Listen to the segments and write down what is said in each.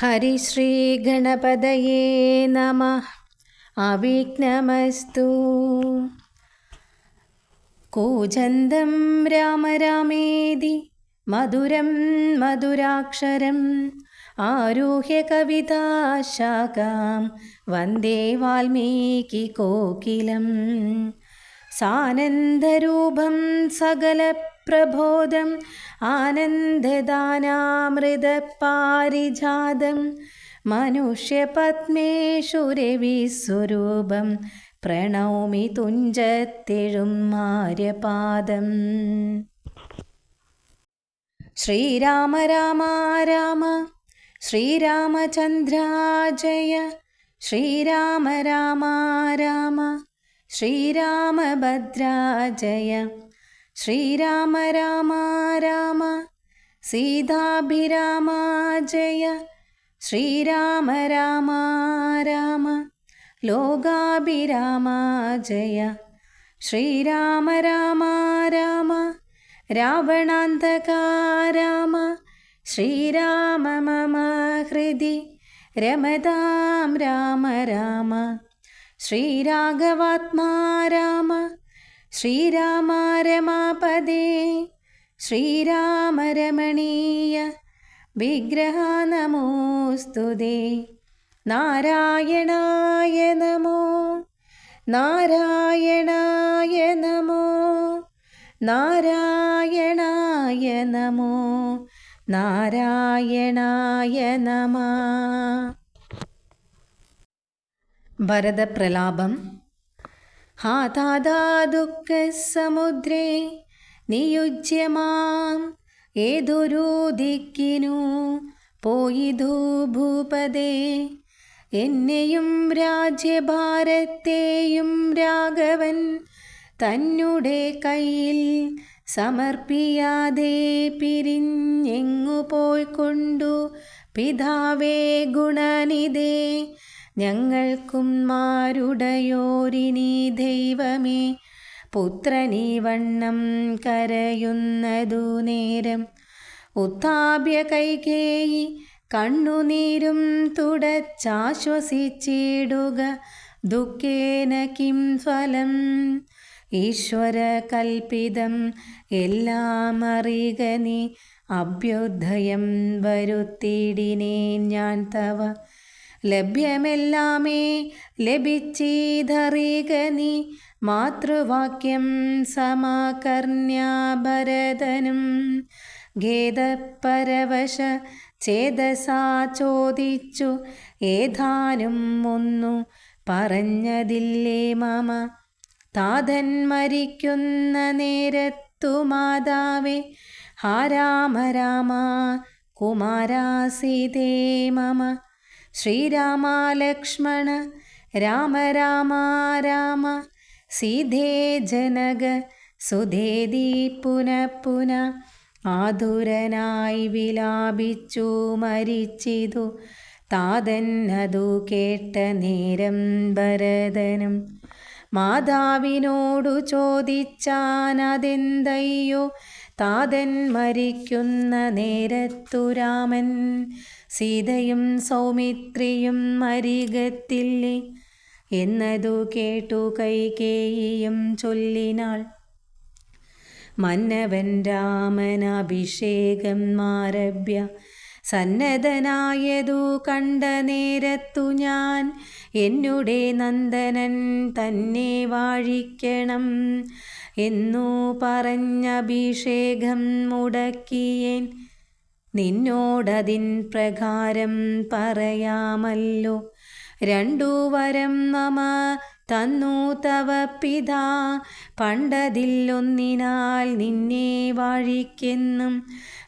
ഹരിശ്രീ ഗണപതയേ നമഃ. അവിഘ്നമസ്തു. കൂജന്തം രാമ രാമേതി മധുരം മധുരാക്ഷരം ആരുഹ്യ കവിതാശാഖാം വന്ദേ വാൽമീകി കോകിലം. സാനന്ദരൂപം സകലപ്രബോധം ആനന്ദദാനാമൃതപാരിജാതം മനുഷ്യപത്മേഷു രവിസ്വരൂപം പ്രണൗമി തുഞ്ചത്തെഴും ആര്യപാദം. ശ്രീരാമ രാമ രാമ ശ്രീരാമചന്ദ്ര ജയ. ശ്രീരാമ രാമ രാമ ശ്രീരാമഭദ്ര ജയ. ശ്രീരാമ രാമ രാമ സീതാഭിരാമ ജയ. ശ്രീരാമ രാമ രാമ ലോകാഭിരാമ ജയ. ശ്രീരാമ രാമ രാമ രാവണാന്തക രാമ. ശ്രീരാമ മമ ഹൃദി രമതാം രാമ രാമ. ശ്രീരാഘവാത്മാ രാമ. ശ്രീരാമ രമാപദേ. ശ്രീരാമ രമണീയ വിഗ്രഹ നമോസ്തുതേ. നാരായണായ നമോ നാരായണായ നമോ നാരായണായ നമോ നാരായണായ നമഃ. ഭരതപ്രലാപം. ഹാ താതാ ദുഃഖസമുദ്രേ നിയുജ്യ മാം ഏതൊരു ദിക്കിനു പോയിതു ഭൂപതേ. എന്നെയും രാജ്യഭാരത്തെയും രാഘവൻ തന്നുടെ കയ്യിൽ സമർപ്പിയാതെ പിരിഞ്ഞെങ്ങു പോയിക്കൊണ്ടു പിതാവേ ഗുണനിധേ. ഞങ്ങൾക്കും മാരുടയോരിനി ദൈവമേ പുത്രനീ വണ്ണം കരയുന്നതു നേരം. ഉത്ഥാപ്യ കൈകേയി കണ്ണുനീരും തുടച്ചാശ്വസിച്ചിടുക. ദുഃഖേന കിം ഫലം ഈശ്വര കൽപ്പിതം എല്ലാം അറിക നീ. അഭ്യുദയം വരുത്തിയിടിനേൻ ഞാൻ തവ. ലഭ്യമെല്ലാമേ ലഭിച്ചിതറിക നീ. മാതൃവാക്യം സമാകർണ്യ ഭരതനും ഖേദപരവശ ചേതസാ ചോദിച്ചു. ഏതാനും ഒന്നു പറഞ്ഞതില്ലേ മമ. താതൻ മരിക്കുന്ന നേരത്തു മാതാവേ ഹാ രാമ രാമ കുമാരാ സീതേ മമ. ശ്രീരാമ ലക്ഷ്മണ രാമ രാമ രാമ സീതേ ജനക സുധേതി പുനഃ പുനഃ. ആതുരനായി വിലാപിച്ചു മരിച്ചിതു. താതൻ അതു കേട്ട നേരം ഭരതനും മാതാവിനോടു ചോദിച്ചാനതെന്തയ്യോ. താതൻ മരിക്കുന്ന നേരത്തു രാമൻ സീതയും സൗമിത്രിയും അരികത്തില്ലേ എന്നതു കേട്ടു കൈകേയിയും ചൊല്ലിനാൾ. മന്നവൻ രാമനഭിഷേകം ആരഭ്യ സന്നദ്ധനായതു കണ്ട നേരത്തു ഞാൻ എന്നുടെ നന്ദനൻ തന്നെ വാഴിക്കണം എന്നു പറഞ്ഞഭിഷേകം മുടക്കിയേൻ. നിന്നോടതിൻ പ്രകാരം പറയാമല്ലോ. രണ്ടു വരം മമ തന്നു തവ പിതാ. പണ്ടതിലൊന്നിനാൽ നിന്നെ വാഴിക്കെന്നും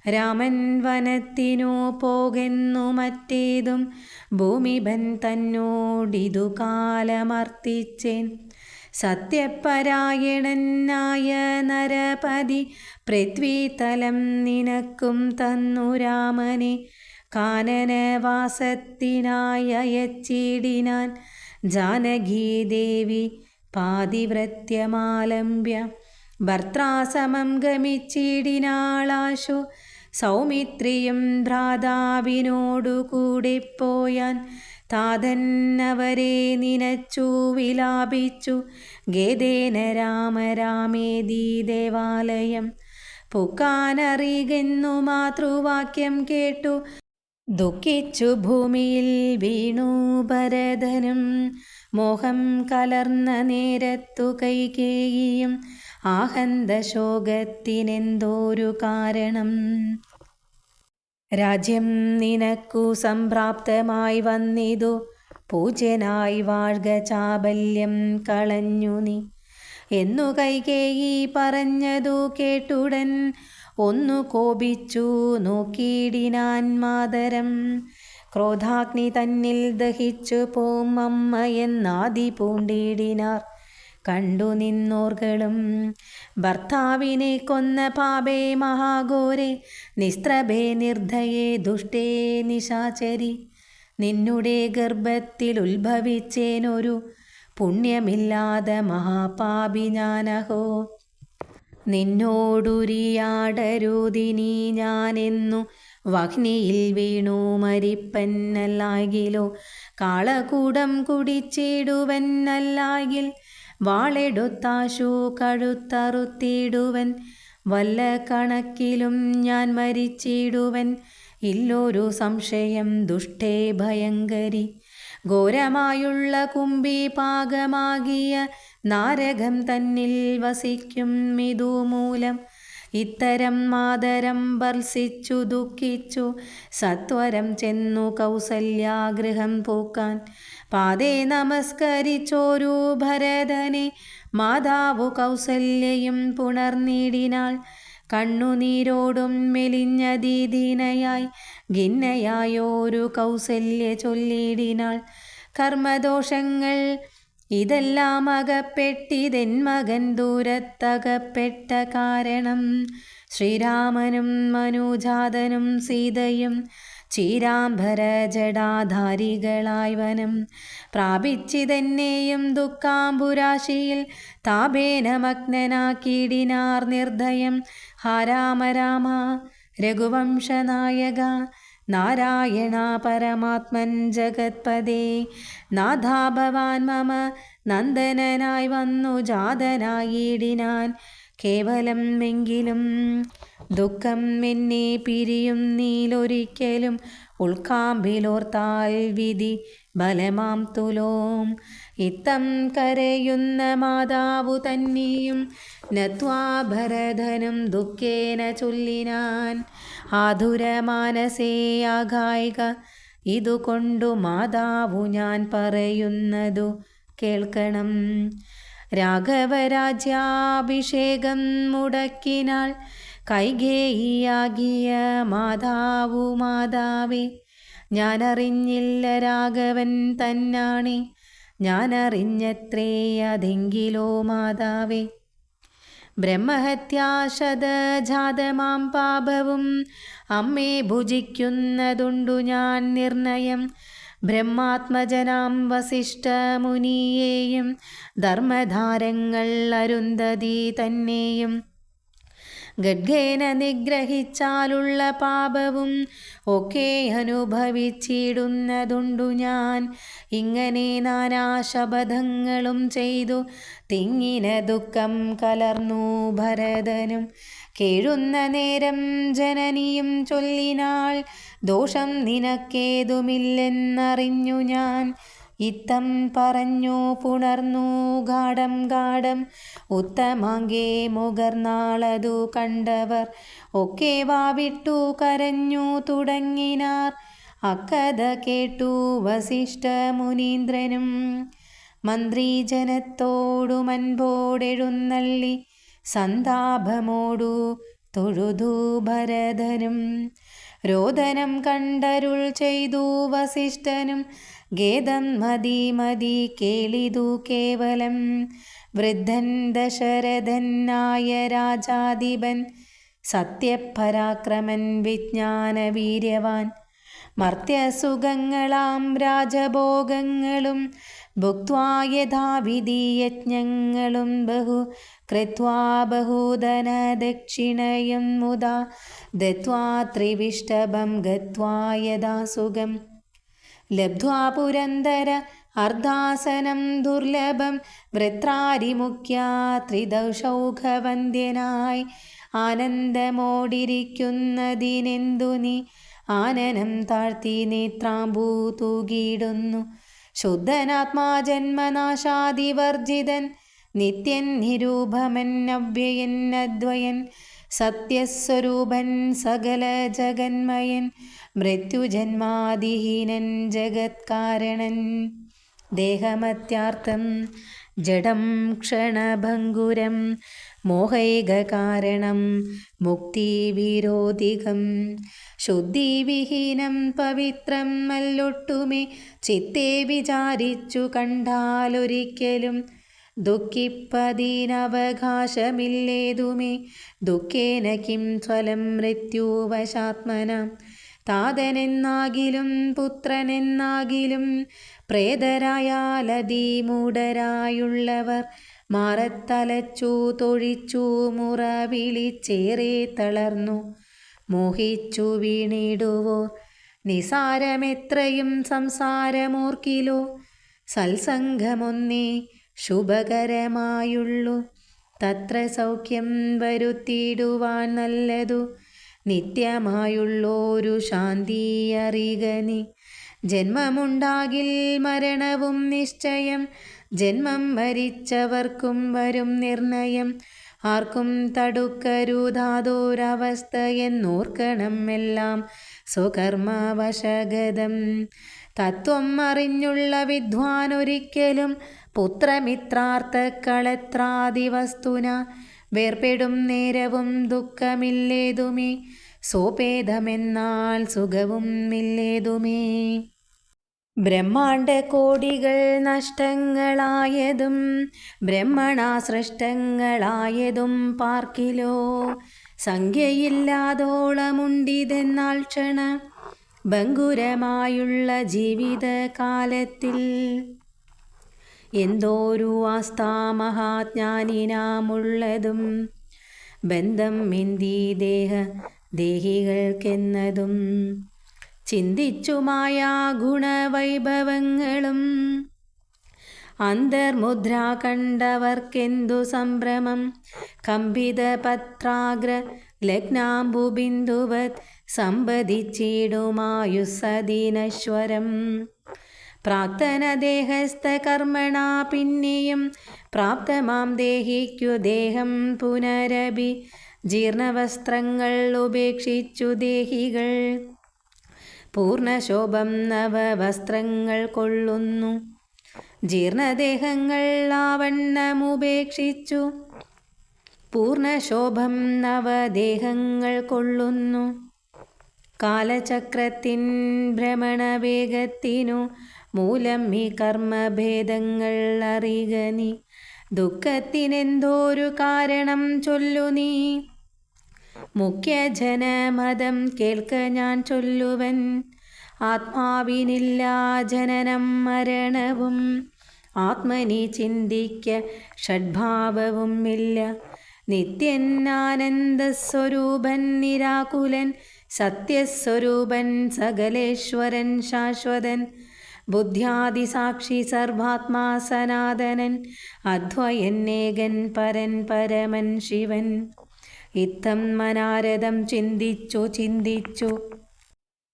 രാമൻ വനത്തിനു പോകെന്നു മറ്റേതും ഭൂമിഭൻ തന്നോടിതു കാലമർത്തിച്ചേൻ. സത്യപരായണനായ നരപതി പൃഥ്വിതലം നിനക്കും തന്നു രാമനെ. കാനനവാസത്തിനായി അയച്ചിടിനാൻ ജാനകീദേവി പാതിവ്രത്യമാലംബ്യ. ഭർത്താസമം ഗമിച്ചിടിനാളാശു സൗമിത്രിയും ഭ്രാതാവിനോടു കൂടെ പോയാൻ. താതന്നവരെ നിനച്ചു വിലാപിച്ചു ഗേദേന രാമ രാമേതി ദേവാലയം. പുക്കാനറികെന്നു മാതൃവാക്യം കേട്ടു ദുഃഖിച്ചു ഭൂമിയിൽ വീണു ഭരതനും. മോഹം കലർന്ന നേരത്തു കൈകേയിയും ആഹന്ത ശോകത്തിനെന്തോരു കാരണം. രാജ്യം നിനക്കു സംപ്രാപ്തമായി വന്നിതു, പൂജ്യനായി വാഴ്ക ചാബല്യം കളഞ്ഞു നീ എന്നു കൈകേയി പറഞ്ഞതു കേട്ടുടൻ ഒന്നു കോപിച്ചു നോക്കിയിടിനാൻ മാതരം. ക്രോധാഗ്നി തന്നിൽ ദഹിച്ചു പോം അമ്മയെന്നാദി പൂണ്ടിടിനാർ കണ്ടു നിന്നോർകളും. ഭർത്താവിനെ കൊന്ന പാപേ മഹാഘോരെ, നിസ്ത്രഭേ നിർദ്ധയെ ദുഷ്ടേ നിശാചരി. നിന്നുടെ ഗർഭത്തിൽ ഉത്ഭവിച്ചേനൊരു പുണ്യമില്ലാതെ മഹാപാപി ഞാനഹോ. നിന്നോടുരിയാടരുതിനി ഞാനെന്നു വഹ്നിയിൽ വീണു മരിപ്പന്നല്ലാകിലോ. കാളകൂടം കുടിച്ചിടുവന്നല്ലാകിൽ വാളെടുത്താശു കഴുത്തറുത്തിടുവൻ. വല്ല കണക്കിലും ഞാൻ മരിച്ചിടുവൻ, ഇല്ലൊരു സംശയം ദുഷ്ടേ ഭയങ്കരി. ഘോരമായുള്ള കുംഭിപാകമാകിയ നാരകം തന്നിൽ വസിക്കും ഇതുമൂലം. ഇത്തരം മാതരം ഭർസിച്ചു ദുഃഖിച്ചു സത്വരം ചെന്നു കൗസല്യാഗൃഹം പൂക്കാൻ. പാദേ നമസ്കരിച്ചോരു ഭരതനെ മാതാവു കൗസല്യയും പുണർന്നിടിനാൾ. കണ്ണുനീരോടും മെലിഞ്ഞതീദീനയായി ഖിന്നയായോരു കൗസല്യ ചൊല്ലിടിനാൾ. കർമ്മദോഷങ്ങൾ ഇതെല്ലാം അകപ്പെട്ടിതെൻ മകൻ ദൂരത്തകപ്പെട്ട കാരണം. ശ്രീരാമനും മനുജാതനും സീതയും ചീരാംബര ജടാധാരികളായി വനം പ്രാപിച്ചിതെന്നെയും ദുഃഖാംബുരാശിയിൽ താപേന മഗ്നനാക്കിയിടിനാർ നിർദ്ദയം. ഹാ രാമ രാമ രഘുവംശനായക, നാരായണ പരമാത്മൻ ജഗത്പദേ. നാഥാ ഭവാൻ മമ നന്ദനനായി വന്നു ജാതനായിടിനാൻ കേവലം എങ്കിലും. ദുഃഖം എന്നെ പിരിയും നീലൊരിക്കലും, ഉൾക്കാമ്പിലോർത്താൽ വിധി ബലമാം തുലോം. ഇത്തം കരയുന്ന മാതാവു തന്നെയും നത്വാ ഭരതനും ദുഃഖേന ചൊല്ലിനാൻ. ആതുരമാനസേ ആഗായിക, ഇതുകൊണ്ടു മാതാവു ഞാൻ പറയുന്നതു കേൾക്കണം. രാഘവരാജ്യാഭിഷേകം മുടക്കിനാൾ കൈകേയിയാകിയ മാതാവു. മാതാവേ, ഞാനറിഞ്ഞില്ല രാഘവൻ തന്നാണെ, ഞാനറിഞ്ഞത്രേ അതെങ്കിലോ മാതാവേ. ബ്രഹ്മഹത്യാശതജാതമാം പാപവും അമ്മേ ഭുജിക്കുന്നതുണ്ടു ഞാൻ നിർണയം. ബ്രഹ്മാത്മജനാം വസിഷ്ഠമുനിയെയും ധർമ്മധാരങ്ങൾ അരുന്ധതി തന്നെയും ഗഡ്ഗേന നിഗ്രഹിച്ചാലുള്ള പാപവും ഒക്കെ അനുഭവിച്ചിടുന്നതുണ്ടു ഞാൻ. ഇങ്ങനെ നാനാശപഥങ്ങളും ചെയ്തു തിങ്ങിന ദുഃഖം കലർന്നു ഭരതനും. കേഴുന്ന നേരം ജനനിയും ചൊല്ലിനാൾ, ദോഷം നിനക്കേതുമില്ലെന്നറിഞ്ഞു ഞാൻ. ഇത്തം പറഞ്ഞു പുണർന്നു ഗാഢം ഗാഢം ഉത്തമാങ്കേ മുകർന്നാളതു കണ്ടവർ ഒക്കെ വാവിട്ടു കരഞ്ഞു തുടങ്ങിനാർ. അക്കഥ കേട്ടു വസിഷ്ഠ മുനീന്ദ്രനും മന്ത്രീജനത്തോടു മൻപോടെഴുന്നള്ളി സന്താപമോടു തൊഴുതു ഭരതനും. രോദനം കണ്ടരുൾ ചെയ്തു വസിഷ്ഠനും, ഖേദം മതി മതി കേളിതു കേവലം. വൃദ്ധൻ ദശരഥനായ രാജാധിപൻ, സത്യപരാക്രമൻ വിജ്ഞാനവീര്യവാൻ, മർത്യസുഖങ്ങളാം രാജഭോഗങ്ങളും ഭുക്ത്വാ യഥാവിധി യജ്ഞങ്ങളും ബഹു കൃത്വാ ബഹൂദന ദക്ഷിണയം മുദാ ദത്വാ ത്രിവിഷ്ടഭം ഗത്വാ യഥാ സുഖം ലബ്ധ്വാ പുരന്ദര അർദ്ധാസനം ദുർലഭം വൃത്രാരിമുഖ്യ ത്രിദശൗഘവന്ദ്യനായി ആനന്ദമോടിരിക്കുന്നതിനെന്തു നീ ആനനം താഴ്ത്തി നേത്രാംബൂ തൂകിയിടുന്നു. ശുദ്ധനാത്മാ ജന്മനാശാദിവർജിതൻ നിത്യൻ നിരൂപമൻ അവ്യയൻ അദ്വയൻ സത്യസ്വരൂപൻ സകല ജഗന്മയൻ മൃത്യുജന്മാദിഹീനൻ ജഗത്കാരണൻ ദേഹമത്യാർത്ഥം ജഡം ക്ഷണഭംഗുരം മോഹൈകകാരണം മുക്തിവിരോധികം ശുദ്ധിവിഹീനം പവിത്രം അല്ലൊട്ടുമേ ചിത്തേ വിചാരിച്ചു കണ്ടാലൊരിക്കലും ദുഃഖിപ്പതിനവകാശമില്ലേതുമേ ദുഃഖേന കിം സ്വലം മൃത്യുവശാത്മന താതനെന്നാകിലും പുത്രനെന്നാകിലും പ്രേതരായാലതി മൂഢരായുള്ളവർ മാറത്തലച്ചു തൊഴിച്ചു മുറ വിളിച്ചേറെ തളർന്നു മോഹിച്ചു വീണിടുവോർ നിസാരമെത്രയും സംസാരമോർക്കിലോ സത്സംഗമൊന്നേ ശുഭകരമായുള്ളു തത്ര സൗഖ്യം വരുത്തിയിടുവാൻ നല്ലതു നിത്യമായുള്ളോരു ശാന്തി അറികനി ജന്മമുണ്ടാകിൽ മരണവും നിശ്ചയം ജന്മം മരിച്ചവർക്കും വരും നിർണയം ആർക്കും തടുക്കരുതാതൊരവസ്ഥ എന്നോർക്കണം എല്ലാം സ്വകർമ്മവശഗതം തത്വം അറിഞ്ഞുള്ള വിദ്വാൻ ഒരിക്കലും പുത്രമിത്രാർത്ഥക്കളത്രാദിവസ്തുന വേർപെടും നേരവും ദുഃഖമില്ലേതുമേ സോപേതമെന്നാൽ സുഖവും ഇല്ലേതുമേ ബ്രഹ്മാണ്ഡ കോടികൾ നഷ്ടങ്ങളായതും ബ്രഹ്മണാ സൃഷ്ടങ്ങളായതും പാർക്കിലോ സംഖ്യയില്ലാതോളമുണ്ടിതെന്നാൽ ക്ഷണ ഭംഗുരമായുള്ള ജീവിതകാലത്തിൽ എന്തോരു ആസ്ഥാ മഹാജ്ഞാനിനാമുള്ളതും ബന്ധം എന്തി ദേഹികൾക്കെന്നതും ചിന്തിച്ചുമായ ഗുണവൈഭവങ്ങളും അന്തർമുദ്ര കണ്ടവർക്കെന്തു സംഭ്രമം കമ്പിതപത്രാഗ്ര ലഗ്നാംബുബിന്ദുവത് സമ്പദിച്ചിടുമായുസ്സദീനശ്വരം പ്രാക്തനദേഹസ്ഥകർമ്മണ പിന്നെയും പ്രാപ്തമാം ദേഹിക്കു ദേഹം പുനരഭി ജീർണവസ്ത്രങ്ങൾ ഉപേക്ഷിച്ചു ദേഹികൾ പൂർണ്ണശോഭം നവവസ്ത്രങ്ങൾ കൊള്ളുന്നു ജീർണദേഹങ്ങൾ ആവണ്ണമുപേക്ഷിച്ചു പൂർണ്ണശോഭം നവദേഹങ്ങൾ കൊള്ളുന്നു കാലചക്രത്തിൻ ഭ്രമണവേഗത്തിനു മൂലം ഈ കർമ്മഭേദങ്ങൾ അറികനി ദുഃഖത്തിനെന്തോരു കാരണം ചൊല്ലു നീ മുഖ്യജനമതം കേൾക്ക ഞാൻ ചൊല്ലുവൻ ആത്മാവിനില്ല ജനനം മരണവും ആത്മനി ചിന്തിക്ക ഷഡ്ഭാവവും ഇല്ല നിത്യൻ ആനന്ദസ്വരൂപൻ നിരാകുലൻ സത്യസ്വരൂപൻ സകലേശ്വരൻ ശാശ്വതൻ ബുദ്ധ്യാദിസാക്ഷി സർവാത്മാ സനാതനൻ അദ്വയന്നേകൻ പരൻ പരമൻ ശിവൻ ഇത്തം മനാരദം ചിന്തിച്ചു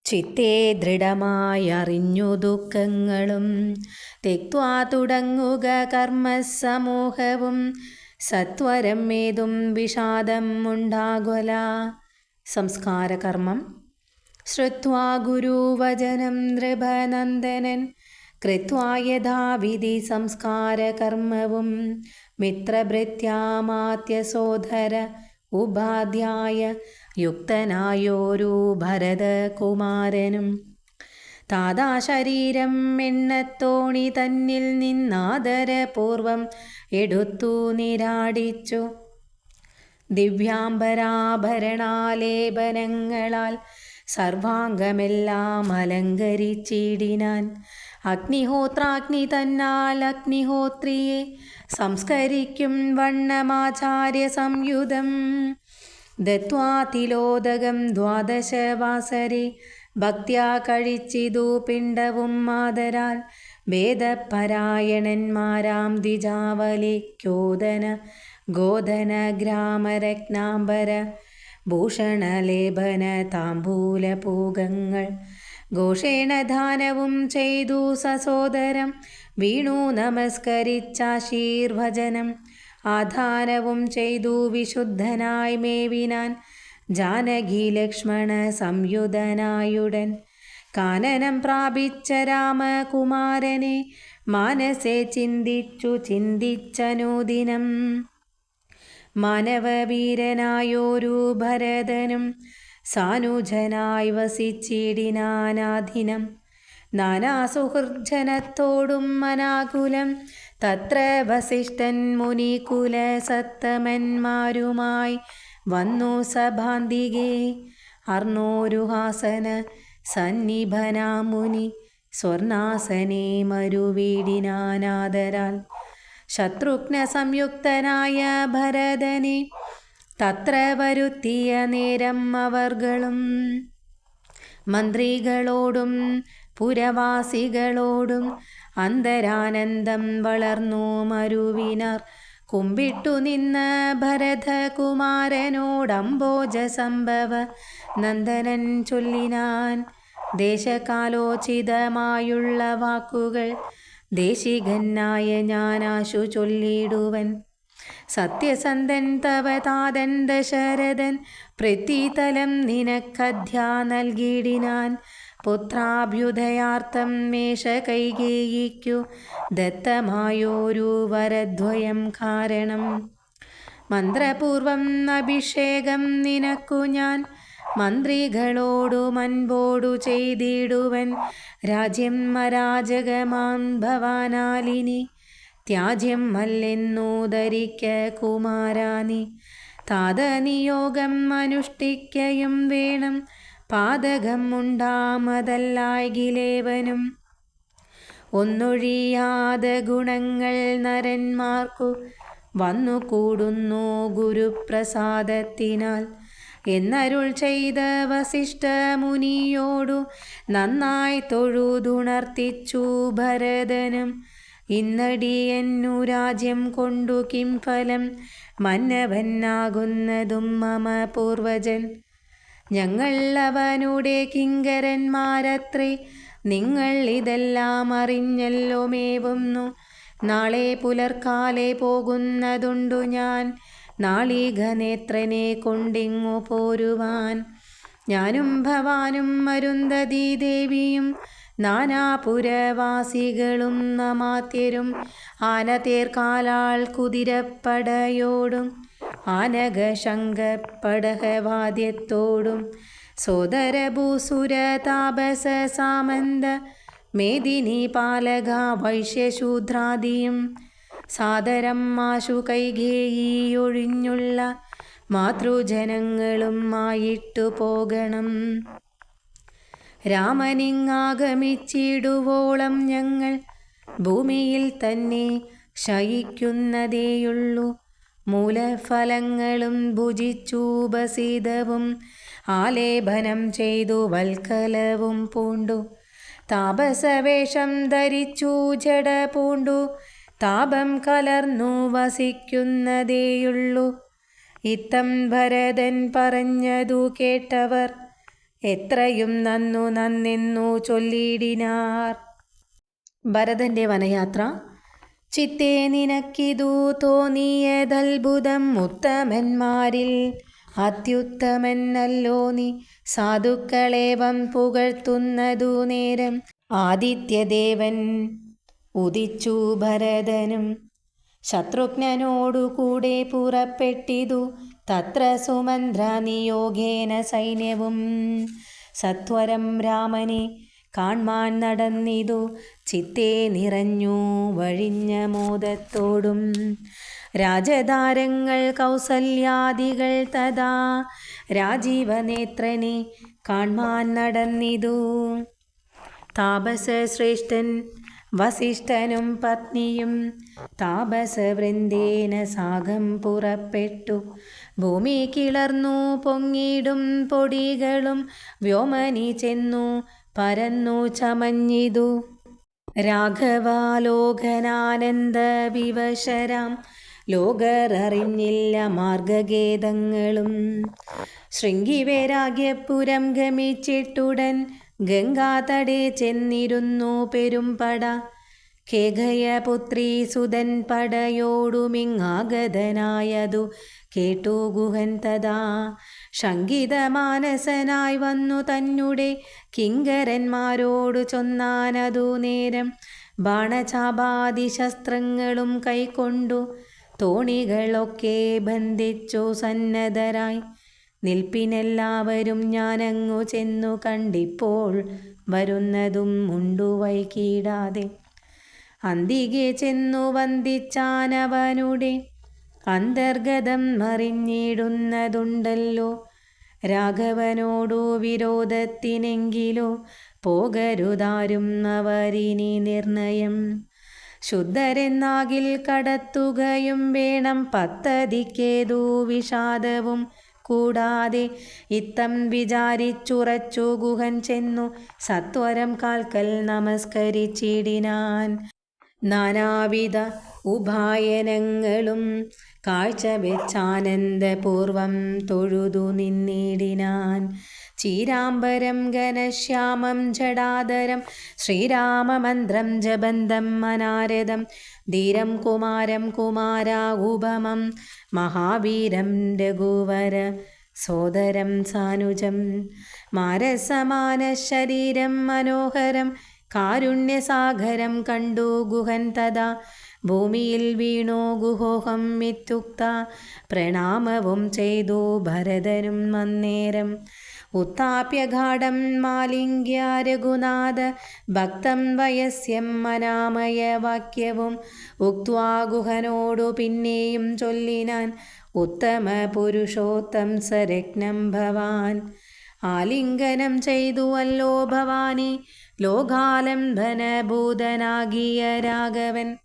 ചിത്തേ ദൃഢമായി അറിഞ്ഞു ദുഃഖങ്ങളും തെക്വാ തുടങ്ങുക കർമ്മസമൂഹവും സത്വരം ഏതും വിഷാദം ഉണ്ടാകുല സംസ്കാരകർമ്മം ശ്രുത്വാ ഗുരുവചനം നൃപനന്ദനൻ കൃത്വാ യഥാവിധി സംസ്കാരകർമ്മവും മിത്രഭൃത്യാമാത്യസോദര ഉപാധ്യായ യുക്തനായോരു ഭരതകുമാരനും താതാ ശരീരം എണ്ണത്തോണി തന്നിൽ നിന്നാദരപൂർവം എടുത്തു നിരാടിച്ചു ദിവ്യാംബരാഭരണാലേപനങ്ങളാൽ സർവാംഗമെല്ലാം അലങ്കരിച്ചിടിനാൻ. അഗ്നിഹോത്രാഗ്നി തന്നാൽ അഗ്നിഹോത്രിയെ സംസ്കരിക്കും വണ്ണമാചാര്യ സംയുതം. ദത്വാ തിലോദകം ദ്വാദശവാസരെ ഭക്ത്യാ കഴിച്ചിതു പിണ്ഡവും മാതരാൽ. വേദപരായണന്മാരാം ദ്വിജാവലിക്കോദന ഗോധന ഗ്രാമരത്നാംബര ഭൂഷണലേപന താംബൂലപൂഗങ്ങൾ ഘോഷേണ ദാനവും ചെയ്തു സസോദരം. വീണു നമസ്കരിച്ചാശീർവചനം ആധാനവും ചെയ്തു വിശുദ്ധനായി മേവിനാൻ. ജാനകി ലക്ഷ്മണ സംയുതനായുടൻ കാനനം പ്രാപിച്ച രാമകുമാരനെ മാനസേ ചിന്തിച്ചനുദിനം. മാനവവീരനായോരു ഭരതനും സാനുജനായി വസിച്ചിടിനാനാദിനം. നാനാസുഹൃജ്ജനത്തോടും അനാകുലം തത്ര വസിഷ്ഠൻ മുനികുല സത്തമന്മാരുമായി വന്നു സഭാന്തികെ. അർണോരുഹാസന സന്നിഭനാമുനി സ്വർണാസനെ മരുവീടിനാനാദരാൽ. ശത്രുഘ്ന സംയുക്തനായ ഭരതനെ തത്ര വരുത്തിയ നേരം അവർകളും മന്ത്രികളോടും പുരവാസികളോടും അന്തരാനന്ദം വളർന്നു മരുവിനാർ. കുമ്പിട്ടു നിന്ന ഭരതകുമാരനോടംബോജ സംഭവ നന്ദനൻ ചൊല്ലിനാൻ. ദേശകാലോചിതമായുള്ള വാക്കുകൾ ദേശികനായ ഞാനാശു ചൊല്ലിടുവൻ. സത്യസന്ധൻ തവ താതൻ ദശരഥൻ പൃഥ്വിതലം നിനക്കധ്യാ നൽകിയിടിനാൻ. പുത്രാഭ്യുദയാർത്ഥം മേഷ കൈകേയിക്കു ദത്തമായോരു വരദ്വയം കാരണം. മന്ത്രപൂർവം അഭിഷേകം നിനക്കു ഞാൻ മന്ത്രികളോടു മൻപോടു ചെയ്തിടുവൻ. രാജ്യം അരാജകമാം ഭവാനാലിനി ത്യാജ്യം അല്ലെന്നു ധരിക്ക കുമാരാനി. താതനിയോഗം അനുഷ്ഠിക്കയും വേണം പാതകം ഉണ്ടാമതല്ലായിലേവനും. ഒന്നൊഴിയാതെ ഗുണങ്ങൾ നരന്മാർക്കു വന്നുകൂടുന്നു ഗുരുപ്രസാദത്തിനാൽ എന്നരുൾ ചെയ്ത വസിഷ്ഠ മുനിയോടു നന്നായി തൊഴുതുണർത്തിച്ചു ഭരതനും. ഇന്നടിയെന്നു രാജ്യം കൊണ്ടു കിം ഫലം മന്നവനാകുന്നതും മമ പൂർവജൻ. ഞങ്ങൾ അവനുടെ കിങ്കരന്മാരത്രേ, നിങ്ങൾ ഇതെല്ലാം അറിഞ്ഞല്ലോ മേവുന്നു. നാളെ പുലർക്കാലെ പോകുന്നതുണ്ടു ഞാൻ നാളികനേത്രനെ കൊണ്ടിങ്ങു പോരുവാൻ. ഞാനും ഭവാനും അരുന്ധതി ദേവിയും നാനാപുരവാസികളും അമാത്യരും ആനതേർക്കാലാൾ കുതിരപ്പടയോടും ആനകശങ്കപ്പടഹവാദ്യത്തോടും സോദരഭൂസുര താപസ സാമന്ത മേദിനി പാലക വൈശ്യശൂദ്രാദിയും സാദരം ആശു കൈകേയിയൊഴിഞ്ഞുള്ള മാതൃജനങ്ങളും ആയിട്ടു പോകണം. രാമനിങ്ങാഗമിച്ചിടുവോളം ഞങ്ങൾ ഭൂമിയിൽ തന്നെ ശയിക്കുന്നതേയുള്ളൂ. മൂലഫലങ്ങളും ഭുജിച്ചു ബസിതവും ആലേപനം ചെയ്തു വൽക്കലവും പൂണ്ടു താപസവേഷം ധരിച്ചു ജട പൂണ്ടു താപം കലർന്നു വസിക്കുന്നതേയുള്ളൂ. ഇത്തം ഭരതൻ പറഞ്ഞതു കേട്ടവർ എത്രയും നന്നെന്നു ചൊല്ലിടിനാർ. ഭരതന്റെ വനയാത്ര. ചിത്തേ നിനക്കിതു തോന്നിയതത്ഭുതം, ഉത്തമന്മാരിൽ അത്യുത്തമനല്ലോ നീ. സാധുക്കളേവം പുകഴ്ത്തുന്നതു നേരം ആദിത്യദേവൻ ഉദിച്ചു ഭരതനും. ശത്രുഘ്നനോടുകൂടെ പുറപ്പെട്ടിതു തത്ര സുമന്ത്ര നിയോഗേന സൈന്യവും. സത്വരം രാമനെ കാൺമാൻ നടന്നിതു ചിത്തേ നിറഞ്ഞു വഴിഞ്ഞ മോദത്തോടും. രാജതാരങ്ങൾ കൗസല്യാദികൾ തഥാ രാജീവനേത്രനെ കാൺമാൻ നടന്നിതു. താപസശ്രേഷ്ഠൻ വസിഷ്ഠനും പത്നിയും താപസവൃന്ദേന സാഗം പുറപ്പെട്ടു. ഭൂമി കിളർന്നു പൊങ്ങിടും പൊടികളും വ്യോമനി ചെന്നു പരന്നു ചമഞ്ഞിതു. രാഘവാലോകനാനന്ദ വിവശരാം ലോകർ അറിഞ്ഞില്ല മാർഗഗേദങ്ങളും. ശൃംഗിവൈരാഗ്യപുരം ഗമിച്ചിട്ടുടൻ ഗംഗാതടേ ചെന്നിരുന്നു പെരുംപട. കേകയപുത്രീ സുതൻ പടയോടുമിങ്ങാഗതനായതു കേട്ടു ഗുഹൻ തഥാ. ശങ്കിതമാനസനായി വന്നു തന്നെ കിങ്കരന്മാരോടു ചൊന്നാനതു നേരം. ബാണചാപാദി ശസ്ത്രങ്ങളും കൈക്കൊണ്ടു തോണികളൊക്കെ ബന്ധിച്ചു സന്നദ്ധരായി നിൽപ്പിനെല്ലാവരും. ഞാനങ്ങു ചെന്നു കണ്ടിപ്പോൾ വരുന്നതും ഉണ്ടു വൈകിടാതെ. അന്തികെ ചെന്നു വന്ദിച്ചാനവനുടെ അന്തർഗതം അറിഞ്ഞിടുന്നതുണ്ടല്ലോ. രാഘവനോടു വിരോധത്തിനെങ്കിലോ പോകരുതാരും അവരിനി നിർണയം. ശുദ്ധരെന്നാകിൽ കടത്തുകയും വേണം പദ്ധതിക്കേതു വിഷാദവും കൂടാതെ. ഇത്തം വിചാരിച്ചുറച്ചു ഗുഹൻ ചെന്നു സത്വരം കാൽക്കൽ നമസ്കരിച്ചിടിനാൻ. നാനാവിധ ഉപായനങ്ങളും കാഴ്ചവെച്ചാനന്ദപൂർവം തൊഴുതു നിന്നിടിനാൻ. ചീരാംബരം ഘനശ്യാമം ജടാധരം ശ്രീരാമമന്ത്രം ജപന്തം അനാരദം ധീരം കുമാരം കുമാരാകുപമം മഹാവീരം രഘുവര സോദരം സാനുജം. മാരസമാന ശരീരം മനോഹരം കാരുണ്യസാഗരം കണ്ടു ഗുഹൻ തഥാ. ഭൂമിയിൽ വീണു ഗുഹോഹം ഇത്യുക്ത പ്രണാമവും ചെയ്തു ഭരതനും അന്നേരം. ഉത്ഥാപ്യഘാടം മാലിംഗ്യ രഘുനാഥ ഭക്തം വയസ്യം അനാമയ വാക്യവും ഉക്ത്വാ ഗുഹനോടു പിന്നെയും ചൊല്ലിനാൻ. ഉത്തമ പുരുഷോത്തം സരഗ്നം ഭവാൻ. ആലിംഗനം ചെയ്തുവല്ലോ ഭവാനി ലോകാലംബനഭൂതനാകിയ രാഘവൻ.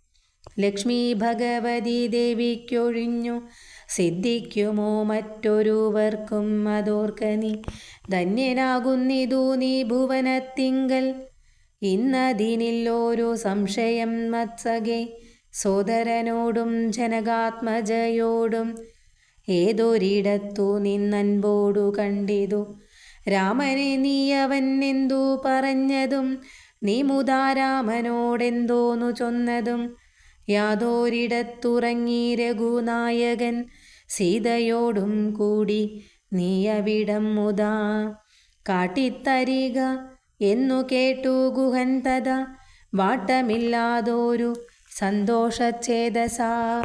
ലക്ഷ്മി ഭഗവതി ദേവിക്കൊഴിഞ്ഞു സിദ്ധിക്കുമോ മറ്റൊരുവർക്കും അതോർക്കനി. ധന്യനാകുന്നിതു നീ ഭുവനത്തിങ്കൽ ഇന്നതിനില്ലൊരു സംശയം മത്സകെ. സോദരനോടും ജനകാത്മജയോടും ഏതൊരിടത്തു നിന്നൻപോടു കണ്ടിതു. രാമനെ നീ അവൻ എന്തു പറഞ്ഞതും നീ മുതാ രാമനോടെന്തോന്നു ചൊന്നതും. യാതൊരിടത്തുറങ്ങി രഘുനായകൻ സീതയോടും കൂടി നീ അവിടം മുതാ കാട്ടിത്തരിക എന്നു കേട്ടു ഗുഹൻ തഥാ. വാട്ടമില്ലാതൊരു സന്തോഷഛേദസാ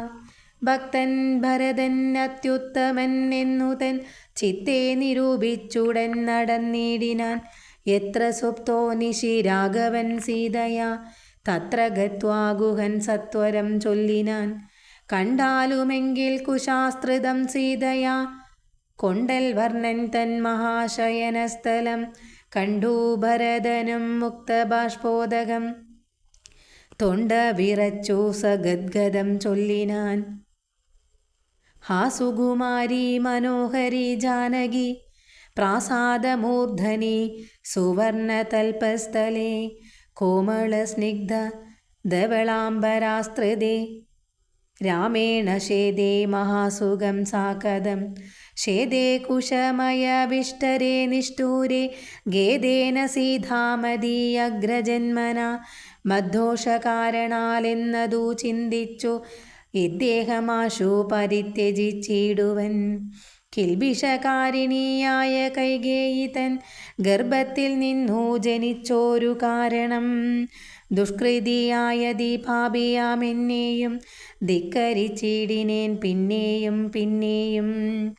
ഭക്തൻ ഭരതൻ അത്യുത്തമൻ എന്നു തൻ ചിത്തെ നിരൂപിച്ചുടൻ നടന്നിടിനാൻ. എത്ര സുപ്തോ നിശി രാഘവൻ സീതയാ തത്ര ഗത്വാ ഗുഹൻ സത്വരം ചൊല്ലിനാൻ. കണ്ടാലുമെങ്കിൽ കുശാസ്ത്രിതം സീതയാ കൊണ്ടൽ വർണ്ണൻ തൻ മഹാശയനസ്ഥലം. കണ്ടു ഭരതനും മുക്തബാഷ്പോദകം തൊണ്ട വിറച്ചു സഗദ്ഗദം ചൊല്ലിനാൻ. ഹാ സുകുമാരി മനോഹരി ജാനകി പ്രാസാദമൂർധനി സുവർണതൽപസ്ഥലേ കോമളസ്നിഗ്ധ ധവളാംബരാസ്ത്രിതേ. രാമേണ ശേദേ മഹാസുഖം സാകദം ശേദേ കുശമയവിഷ്ടരേ നിഷ്ഠൂരേ ഗേദേന സീതാമതി അഗ്രജന്മന. മദ്ദോഷകാരണാലെന്നതു ചിന്തിച്ചു ഇദ്ദേഹമാശു പരിത്യജിച്ചിടുവൻ. കിൽബിഷകാരിണിയായ കൈകേയി തൻ ഗർഭത്തിൽ നിന്നു ജനിച്ചോരു കാരണം. ദുഷ്കൃതിയായ ദീപാപിയാമെന്നെയും ധിക്കരിച്ചിടിനേൻ പിന്നെയും പിന്നെയും.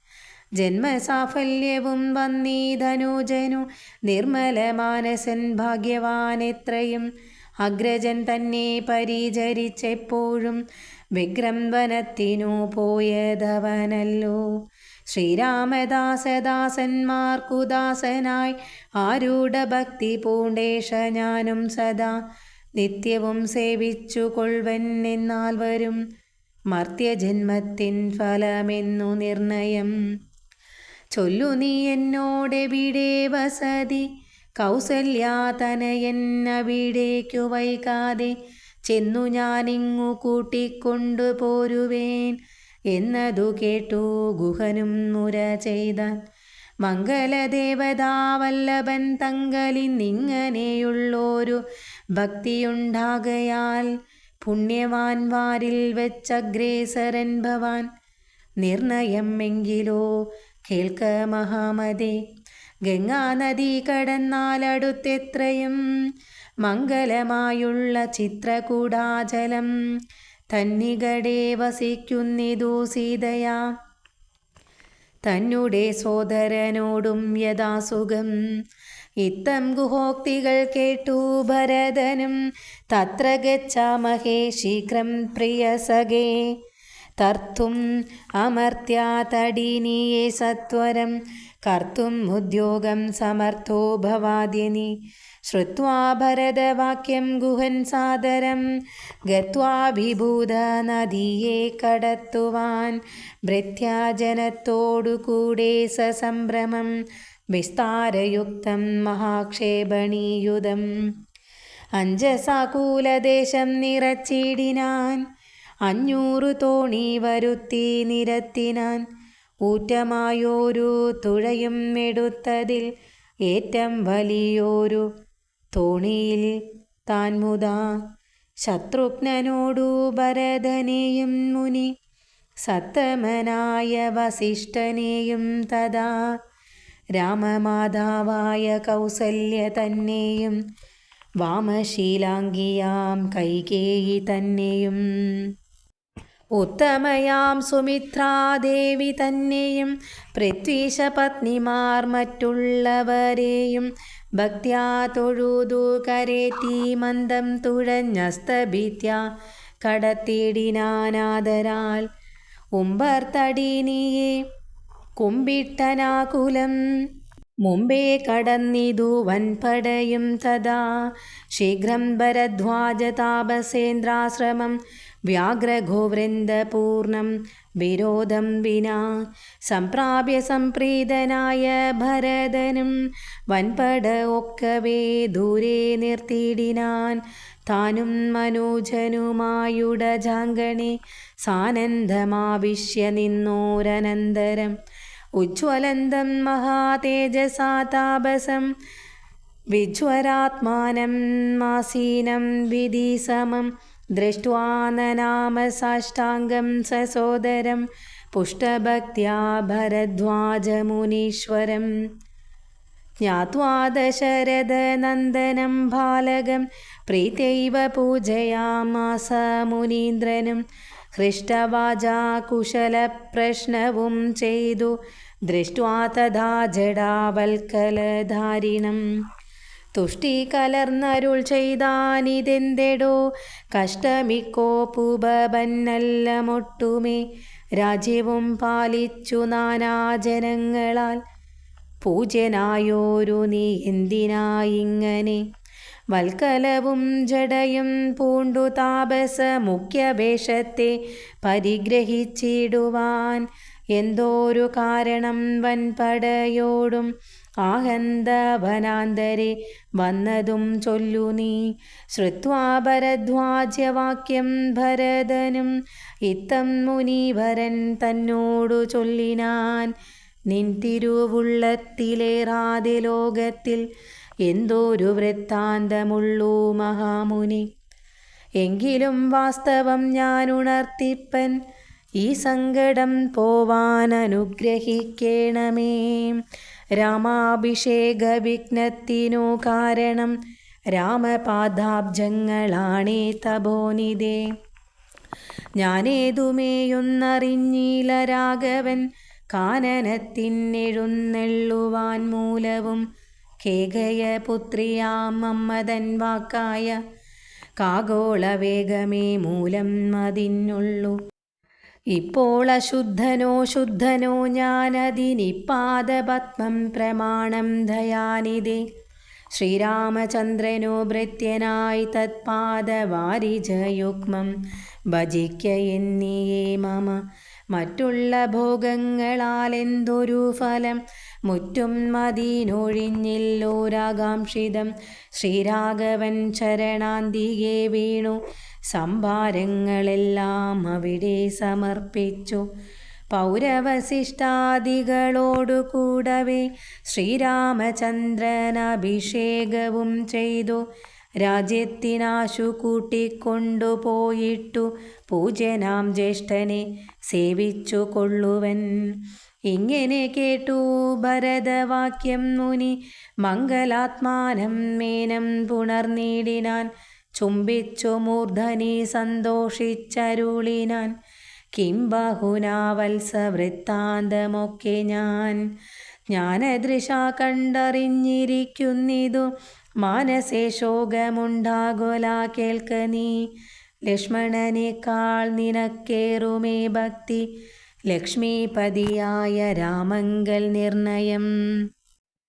ജന്മസാഫല്യവും വന്നീ ധനുജനു നിർമ്മല മാനസൻ ഭാഗ്യവാൻ എത്രയും അഗ്രജൻ തന്നെ പരിചരിച്ചെപ്പോഴും വിഗ്രംവനത്തിനു പോയതവനല്ലോ. ശ്രീരാമദാസദാസന്മാർക്കു ദാസനായി ആരൂഢഭക്തി പൂണ്ടേഷ ഞാനും സദാ നിത്യവും സേവിച്ചു കൊൾവൻ എന്നാൽ വരും മർത്യജന്മത്തിൻ ഫലമെന്നു നിർണയം. ചൊല്ലു നീ എന്നോടെവിടെ വസതി കൗസല്യാതനയൻ അവിടേക്കു വൈകാതെ ചെന്നു ഞാനിങ്ങു കൂട്ടിക്കൊണ്ടു പോരുവേൻ എന്നതു കേട്ടു ഗുഹനും മുര ചെയ്താൻ. മംഗലദേവതാവല്ലഭൻ തങ്കലിന്നിങ്ങനെയുള്ളൊരു ഭക്തിയുണ്ടാകയാൽ പുണ്യവാൻ വാരിൽ വെച്ചഗ്രേസരൻ ഭവാൻ. നിർണയം എങ്കിലോ കേൾക്ക മഹാമതേ, ഗംഗാനദി കടന്നാലടുത്തെത്രയും മംഗലമായുള്ള ചിത്രകൂടാചലം തന്നികടെ വസിക്കുന്നിതു സീതയാ തന്നെ സോദരനോടും യഥാസുഖം. ഇത്തം ഗുഹോക്തികൾ കേട്ടു ഭരതനും തത്ര ഗച്ഛാമഹേ ശീഘ്രം പ്രിയസഖേ. തർത്തും അമർത്യാതടിനിയെ സത്വരം കർത്തും ഉദ്യോഗം സമർത്ഥോ ഭവാദ്യനി. ശ്രുത്വാ ഭരതവാക്യം ഗുഹൻ സാദരം ഗത്വാഭിഭൂത നദിയെ കടത്തുവാൻ ഭൃത്യാജനത്തോടു കൂടെ സസംഭ്രമം വിസ്താരയുക്തം മഹാക്ഷേപണീയുധം. അഞ്ജസാകൂലദേശം നിറച്ചിടിനാൻ 500 തോണി വരുത്തി നിരത്തിനാൻ. ഊറ്റമായോരു തുഴയും എടുത്തതിൽ ഏറ്റം വലിയൊരു തോണിയിൽ താൻ മുതാ ശത്രുഘ്നനോടു ഭരതനെയും മുനി സത്തമനായ വസിഷ്ഠനെയും തഥാ രാമമാതാവായ കൗസല്യ തന്നെയും വാമശീലാംഗിയാം കൈകേയി തന്നെയും ഉത്തമയാം സുമിത്രാദേവി തന്നെയും പൃഥ്വീശപത്നിമാർ മറ്റുള്ളവരെയും ഭക്ത്യാ തൊഴുതു കരേറ്റി മന്ദം തുഴഞ്ഞസ്തഭിത്യ കടത്തിടിനാനാദരാൽ. ഉമ്പർത്തടിനിയെ കുമ്പിട്ടനാകുലം മുമ്പേ കടന്നിതു വൻപടയും തഥാ ശീഘ്രം ഭരദ്വാജ താപസേന്ദ്രാശ്രമം വ്യാഘ്രഗോവൃന്ദപൂർണം വിരോധം വിനാ സംപ്രാപ്യ സംപ്രീതനായ ഭരതനും വൻപട ഒക്കവേ ദൂരെ നിർത്തിയിടിനാൻ. താനും മനോജനുമായുടജാങ്കണെ സാനന്ദമാവിശ്യ നിന്നോരനന്തരം ഉജ്ജ്വലന്തം മഹാതേജസാ താപസം വിജ്വരാത്മാനം മാസീനം വിധിസമം ദൃഷ്ട്വാ നനാമ സാഷ്ടാംഗം സസോദരം പുഷ്ടഭക്ത്യാ ഭരദ്വാജമുനീശ്വരം. ജ്ഞാത്വാ ദശരഥനന്ദനം ബാലകം പ്രീത്യൈവ പൂജയാമാസ മുനീന്ദ്രനും. ഹൃഷ്ടവാചാ കുശലപ്രശ്നവും ചെയ്തു ദൃഷ്ട്വാ തഥാ ജടാവൽക്കലധാരിണം. തുഷ്ടി കലർന്നരുൾ ചെയ്താനിതെന്തെടോ കഷ്ടമിക്കോപ്പുപന്നല്ലമൊട്ടുമേ. രാജ്യവും പാലിച്ചു നാനാജനങ്ങളാൽ പൂജ്യനായോരു നീ എന്തിനായിങ്ങനെ വൽക്കലവും ജടയും പൂണ്ടു താപസ മുഖ്യവേഷത്തെ പരിഗ്രഹിച്ചിടുവാൻ എന്തോരു കാരണം വൻപടയോടും ആഹന്തവനാന്തരെ വന്നതും ചൊല്ലു നീ. ശ്രുത്വാ ഭരദ്വാജ്യവാക്യം ഭരതനും ഇത്തം മുനീവരൻ തന്നോടു ചൊല്ലിനാൻ. നിൻ തിരുവുള്ളത്തിലേറാതെ ലോകത്തിൽ എന്തോരു വൃത്താന്തമുള്ളൂ മഹാമുനി. എങ്കിലും വാസ്തവം ഞാൻ ഉണർത്തിപ്പൻ ഈ സങ്കടം പോവാൻ അനുഗ്രഹിക്കേണമേ. രാമാഭിഷേക വിഘ്നത്തിനു കാരണം രാമപാദാബ്ജങ്ങളാണേ തപോനിധേ. ഞാനേതുമേയൊന്നറിഞ്ഞില്ല രാഘവൻ കാനനത്തിനെഴുന്നെള്ളുവാൻ മൂലവും കേകയപുത്രിയാം മമ്മതൻ വാക്കായ കാഗോളവേഗമേ മൂലം അതിനുള്ളു. ഇപ്പോൾ അശുദ്ധനോ ശുദ്ധനോ ഞാനതിനിപ്പാദപത്മം പ്രമാണം ദയാനിധേ. ശ്രീരാമചന്ദ്രനോ ഭൃത്യനായി തത്പാദവാരിജയുഗ്മം ഭജിക്ക എന്നിയേ മമ. മറ്റുള്ള ഭോഗങ്ങളാൽ എന്തൊരു ഫലം മുറ്റും മതിനൊഴിഞ്ഞില്ലോരാകാംക്ഷിതം. ശ്രീരാഘവൻ ചരണാന്തികെ വീണു സംഭാരങ്ങളെല്ലാം അവിടെ സമർപ്പിച്ചു. പൗരവശിഷ്ടാദികളോടു കൂടവേ ശ്രീരാമചന്ദ്രൻ അഭിഷേകവും ചെയ്തു. രാജ്യത്തിനാശു കൂട്ടിക്കൊണ്ടുപോയിട്ടു പൂജ്യനാം ജ്യേഷ്ഠനെ സേവിച്ചു കൊള്ളുവൻ. ഇങ്ങനെ കേട്ടു ഭരതവാക്യം മുനി മംഗലാത്മാനം മേനം പുണർനീടിനാൻ. ചുംബിച്ചു മൂർധനി സന്തോഷിച്ചരുളിനാൻ. കിം ബഹുനാ വത്സ വൃത്താന്തമൊക്കെ ഞാനദൃശാ കണ്ടറിഞ്ഞിരിക്കുന്നിതു. മാനസേ ശോകമുണ്ടാകൊല കേൾക്ക നീ. ലക്ഷ്മണനേക്കാൾ നിനക്കേറുമേ ഭക്തി ലക്ഷ്മീപതിയായ രാമങ്കൽ നിർണയം.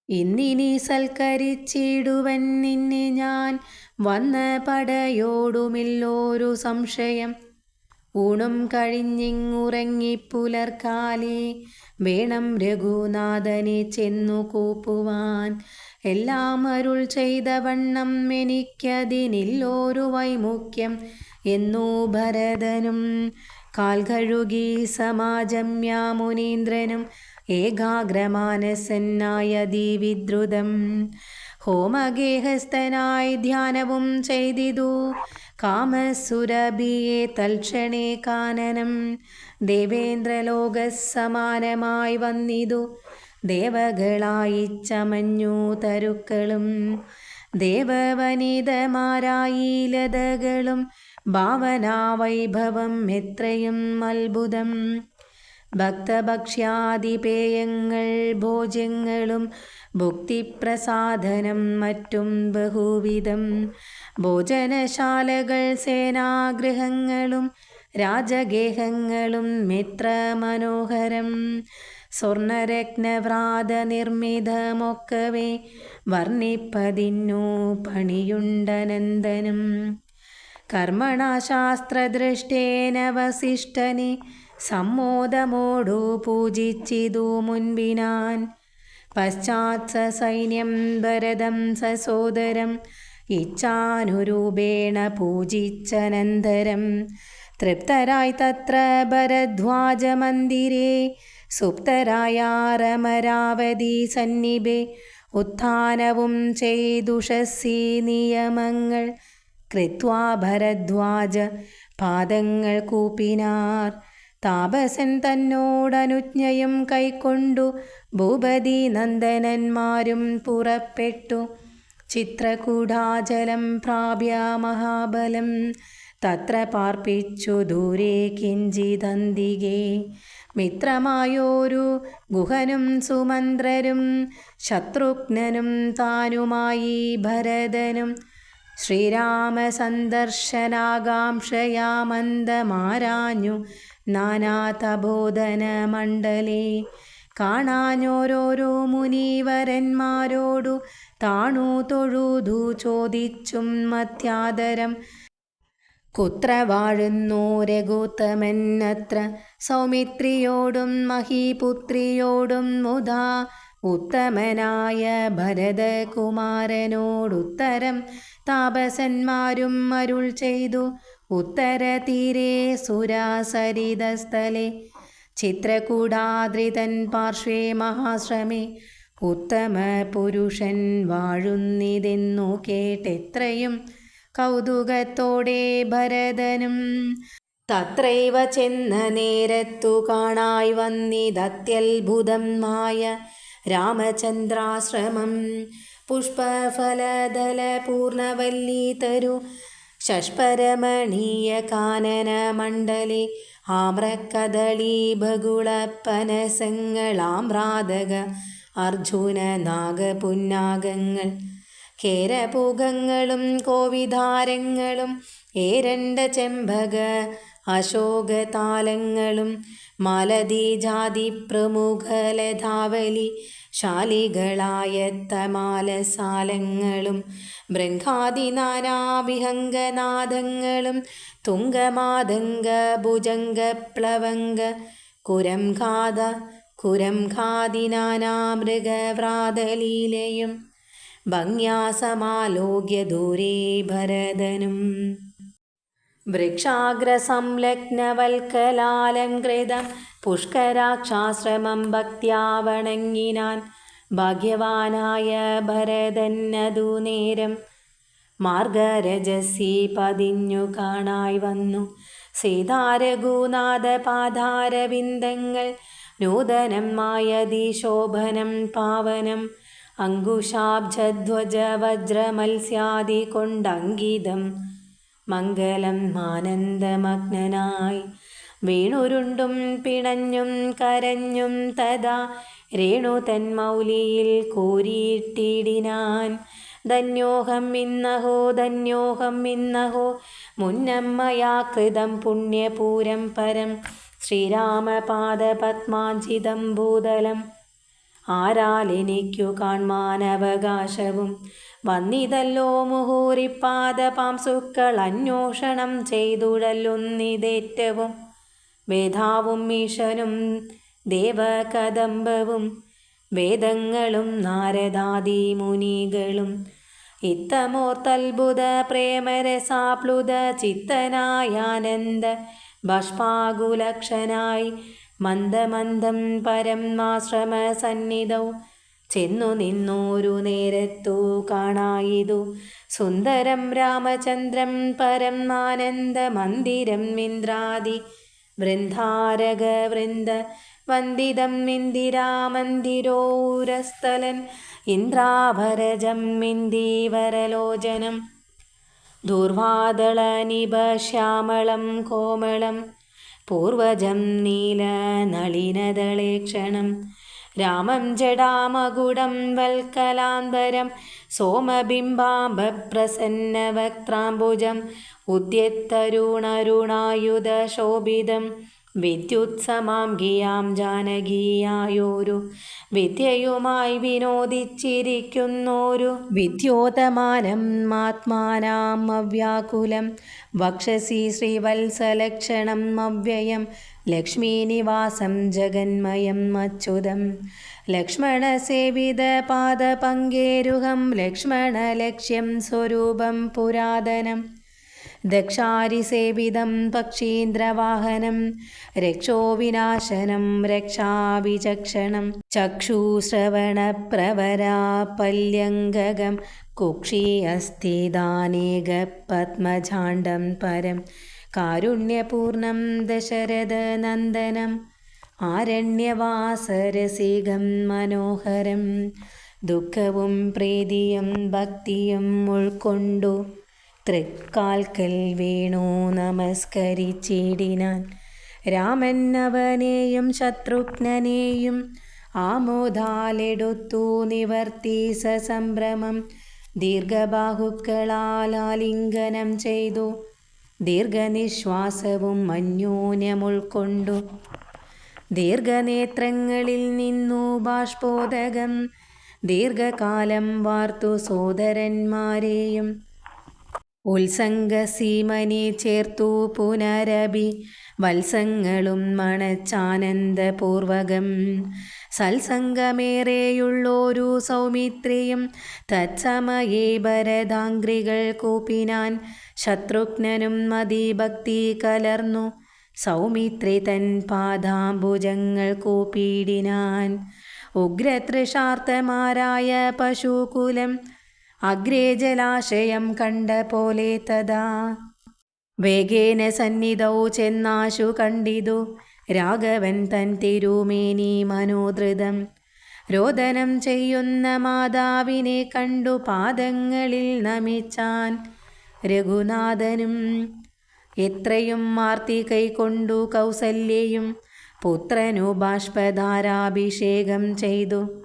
ഇന്നിനി സൽക്കരിച്ചിടുവൻ നിന്നെ ഞാൻ വന്ന പടയോടുമില്ലോരു സംശയം. ഊണും കഴിഞ്ഞിങ്ങുറങ്ങിപ്പുലർക്കാലേ വേണം രഘുനാഥനെ ചെന്നു കൂപ്പുവാൻ. എല്ലാം അരുൾ ചെയ്ത വണ്ണം എനിക്കതിനില്ലോരു വൈമുഖ്യം എന്നു ഭരതനും. കാൽ കഴുകി സമാജമ്യ മുനീന്ദ്രനും ഏകാഗ്രമാനസനായതിവിദ്രുതം. ഹോമഗേഹസ്ഥനായി ധ്യാനവും ചെയ്തിതു കാമസുരഭിയെ തൽക്ഷണേ കാനനം. ദേവേന്ദ്രലോകസമാനമായി വന്നിതു ദേവകളായി ചമഞ്ഞു തരുക്കളും. ദേവവനിതമാരായി ലതകളും ഭാവനാവൈഭവം എത്രയും അത്ഭുതം. ഭക്തഭക്ഷ്യാദിപേയങ്ങൾ ഭോജ്യങ്ങളും ഭുക്തിപ്രസാദനം മറ്റും ബഹുവിധം. ഭോജനശാലകൾ സേനാഗൃഹങ്ങളും രാജഗേഹങ്ങളും എത്ര മനോഹരം. സ്വർണരത്നവ്രാത നിർമ്മിതമൊക്കവേ വർണ്ണിപ്പതിന്നു പണിയുണ്ടനന്ദനം. കർമ്മണ ശാസ്ത്രദൃഷ്ടേന വസിഷ്ഠനെ സമ്മോദമോടു പൂജിച്ചിതു മുൻപിനാൻ. പശ്ചാത് സൈന്യം ഭരതം സസോദരം ഇച്ഛാനുരൂപേണ പൂജിച്ചനന്തരം. തൃപ്തരായി തത്ര ഭരദ്വാജമന്ദിരേ സുപ്തരായ രമരാവതി സന്നിഭേ. ഉത്ഥാനവും ചെയ്തുഷസി നിയമങ്ങൾ കൃത്വാ ഭരദ്വാജ പാദങ്ങൾ കൂപ്പിനാർ. താപസൻ തന്നോടനുജ്ഞയും കൈക്കൊണ്ടു ഭൂപതി നന്ദനന്മാരും പുറപ്പെട്ടു. ചിത്രകൂടാചലം പ്രാപ്യ മഹാബലം തത്ര പാർപ്പിച്ചു ദൂരെ കിഞ്ചിദന്തികേ. മിത്രമായോരു ഗുഹനും സുമന്ത്രരും ശത്രുഘ്നനും താനുമായി ഭരതനും. ശ്രീരാമസന്ദർശനാകാംക്ഷയാ മന്ദമാരാഞ്ഞു നാനാതബോധന മണ്ഡലേ. കാണാഞ്ഞോരോരോ മുനീവരന്മാരോടു താണു തൊഴുതു ചോദിച്ചും മധ്യാദരം. കുത്ര വാഴുന്നു രഘുത്തമൻ അത്ര സൗമിത്രിയോടും മഹീപുത്രിയോടും മുധാ. ഉത്തമനായ ഭരതകുമാരനോടുത്തരം താപസന്മാരും അരുൾ ചെയ്തു. ഉത്തരതീരെ സുരാസരിതസ്ഥലെ ചിത്രകൂടാദ്രിതൻ പാർശ്വേ മഹാശ്രമേ. ഉത്തമ പുരുഷൻ വാഴുന്നിതെന്നു കേട്ടെത്രയും കൗതുകത്തോടെ ഭരതനും. തത്രൈവ ചെന്ന നേരത്തു കാണായി വന്നിതത്യത്ഭുതമായ രാമചന്ദ്രാശ്രമം. പുഷ്പഫലദല പൂർണവല്ലീ തരു ഷഷ്പരമണീയ കാനനമണ്ഡലേ ആമ്രകദളീ ബകുളപ്പനസങ്ങളാമ്രാതക അർജുന നാഗപുന്നാഗങ്ങൾ കേരപൂഗങ്ങളും കോവിധാരങ്ങളും ഏരണ്ട ചെമ്പക അശോകതാലങ്ങളും മാലതീജാതി പ്രമുഖലധാവലി ശാലികളായത്തമാലസാലങ്ങളും ബൃംഘാദിനാനാവിഹംഗനാദങ്ങളും തുംഗമാതംഗ ഭുജംഗപ്ലവംഗ കുരംഘാദിനാനാമൃഗവ്രാതലീലയും ഭംഗ്യാസമാലോക്യ ദൂരേ ഭരതനും വൃക്ഷാഗ്രസംലഗ്നവൽക്കലാലംകൃതം പുഷ്കരാക്ഷാശ്രമം ഭക്ത്യാ വണങ്ങിനാൻ ഭാഗ്യവാനായ ഭരതന്നതു നേരം മാർഗരജസി പതിഞ്ഞു കാണായി വന്നു സീതാരഘുനാഥ പാദാരവിന്ദങ്ങൾ നൂതനം മായതിശോഭനം പാവനം അങ്കുശാബ്ജധ്വജ വജ്രമത്സ്യാദി കൊണ്ടങ്കിതം മംഗളം ആനന്ദമഗ്നനായി വീണുരുണ്ടും പിണഞ്ഞും കരഞ്ഞും തഥാ രേണു തന്മൗലിയിൽ കോരിയിട്ടിടിനാൻ ധന്യോഹം ഇന്നഹോ മുന്നമ്മയാ കൃതം പുണ്യപൂരം പരം ശ്രീരാമപാദപത്മാഞ്ജിതം ഭൂതലം ആരാലെനിക്കു കാൺമാനവകാശവും വന്നിതല്ലോ മുഹൂരിപ്പാദപാംസുക്കൾ അന്വേഷണം ചെയ്തുഴലുന്നിതേറ്റവും വേദാവും ഈശനും ദേവകദംബവും വേദങ്ങളും നാരദാദി മുനികളും ഇത്തമോർത്തത്ഭുത പ്രേമരസാപ്ലുത ചിത്തനായാനന്ദ ബാഷ്പാകുലക്ഷനായി മന്ദമന്ദം പരമാശ്രമ സന്നിധൗ ചെന്നു നിന്നോരു നേരത്തു കാണായിതു സുന്ദരം രാമചന്ദ്രം പരമാനന്ദ മന്ദിരം ഇന്ദ്രാദി വൃന്ദാരക വൃന്ദ വന്ദിതം ഇന്ദിരാമന്ദിരോരസ്ഥലൻ ഇന്ദ്രാഭരജം ഇന്ദീവരലോചനം ദൂർവാദളനിഭശ്യാമളം കോമളം പൂർവജം നീലനളിനദളേക്ഷണം രാമം ജടാമകുടം വൽക്കലാന്തരം സോമബിംബാംബപ്രസന്നവക്ത്രാംബുജം ഉദ്യത്തരുണരുണായുധശോഭിതം വിദ്യുത്സമാം ഗിയാം ജാനകീയായോരു വിദ്യയുമായി വിനോദിച്ചിരിക്കുന്നോരു വിദ്യോതമാനം ആത്മാനാം അവ്യാകുലം വക്ഷസി ശ്രീവത്സലക്ഷണം അവ്യയം ലക്ഷ്മീനിവാസം ജഗന്മയം അച്യുതം ലക്ഷ്മണസേവിതപാദപങ്കേരുഹം ലക്ഷ്മണലക്ഷ്യം സ്വരൂപം പുരാതനം ദക്ഷാരിസേവിതം പക്ഷീന്ദ്രവാഹനം രക്ഷോവിനാശനം രക്ഷാവിചക്ഷണം ചക്ഷുശ്രവണപ്രവരാപല്യംഗകം കുക്ഷി അസ്ഥിദാനേകപത്മജാണ്ഡം പരം കാരുണ്യപൂർണം ദശരഥനന്ദനം ആരണ്യവാസരസികം മനോഹരം ദുഃഖവും പ്രീതിയും ഭക്തിയും ഉൾക്കൊണ്ടു തൃക്കാൽക്കൽ വീണു നമസ്കരിച്ചിടിനാൻ രാമൻ അവനെയും ശത്രുഘ്നനെയും ആമോദാലെടുത്തു നിവർത്തി സസംഭ്രമം ദീർഘബാഹുക്കളാൽ ആലിംഗനം ചെയ്തു ദീർഘനിശ്വാസവും അന്യോന്യമുൾക്കൊണ്ടു ദീർഘനേത്രങ്ങളിൽ നിന്നു ബാഷ്പോദകം ദീർഘകാലം വാർത്തു സോദരന്മാരെയും ഉത്സംഗസീമനി ചേർത്തു പുനരഭി വത്സങ്ങളും മണച്ചാനന്ദപൂർവകം സത്സംഗമേറെയുള്ളൊരു സൗമിത്രിയും തത്സമയേ ഭരതാംഗ്രികൾ കൂപ്പിനാൻ ശത്രുഘ്നനും അതിഭക്തി കലർന്നു സൗമിത്രി തൻ പാദാംബുജങ്ങൾ കൂപ്പിയിടിനാൻ ഉഗ്രതൃഷാർത്തമാരായ പശുകുലം അഗ്രേ ജലാശയം കണ്ട പോലെ തഥാ വേഗേന സന്നിധൗ ചെന്നാശു കണ്ടിതു രാഘവൻ തൻ തിരുമേനി മനോധൃതം രോദനം ചെയ്യുന്ന മാതാവിനെ കണ്ടു പാദങ്ങളിൽ നമിച്ചാൻ രഘുനാഥനും. എത്രയും ആർത്തി കൈക്കൊണ്ടു കൗസല്യയും പുത്രനു ബാഷ്പധാരാഭിഷേകം ചെയ്തു.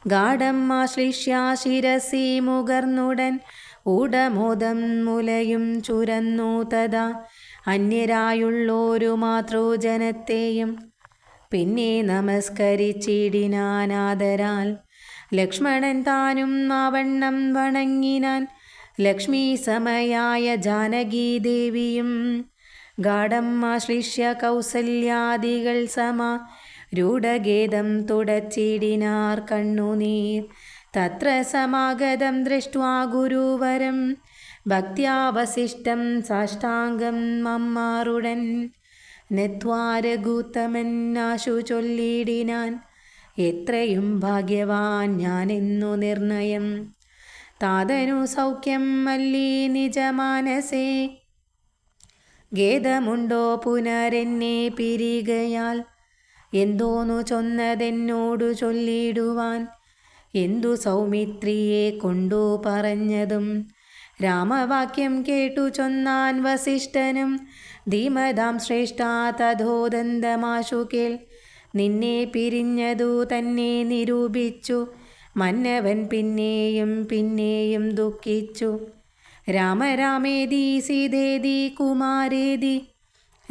ഗാഢം ആശ്ലിഷ്യ ശിരസി മുകർന്നുടൻ ഊഢമോദം മുലയും ചുരന്നു തഥാ. അന്യരായുള്ളോരു മാതൃജനത്തെയും പിന്നെ നമസ്കരിച്ചിടിനാനാദരാൽ. ലക്ഷ്മണൻ താനും ആവണ്ണം വണങ്ങിനാൻ ലക്ഷ്മി സമയായ ജാനകീദേവിയും. ഗാഢം ആശ്ലിഷ്യ കൗസല്യാദികൾ സമാ രൂഢഗേദം തുടച്ചിടിനാർ കണ്ണുനീർ. തത്ര സമാഗതം ദൃഷ്ട്വാ ഗുരുവരം ഭക്ത്യാ വസിഷ്ഠം സാഷ്ടാംഗം മമ്മാറുടൻ. നത്വാ രഘുത്തമൻ ആശു ചൊല്ലിടിനാൻ എത്രയും ഭാഗ്യവാൻ ഞാനെന്നു നിർണയം. താതനു സൗഖ്യം മല്ലി നിജമാനസേ ഖേദമുണ്ടോ പുനരെന്നെ പിരികയാൽ. എന്തോന്നു ചൊന്നതെന്നോടു ചൊല്ലിടുവാൻ എന്തു സൗമിത്രിയെ കൊണ്ടു പറഞ്ഞതും. രാമവാക്യം കേട്ടു ചൊന്നാൻ വസിഷ്ഠനും ധീമതാം ശ്രേഷ്ഠ തഥോദന്തമാശു കേൾ. നിന്നെ പിരിഞ്ഞതു തന്നെ നിരൂപിച്ചു മന്നവൻ പിന്നെയും പിന്നെയും ദുഃഖിച്ചു. രാമരാമേതി സീതേതി കുമാരേതി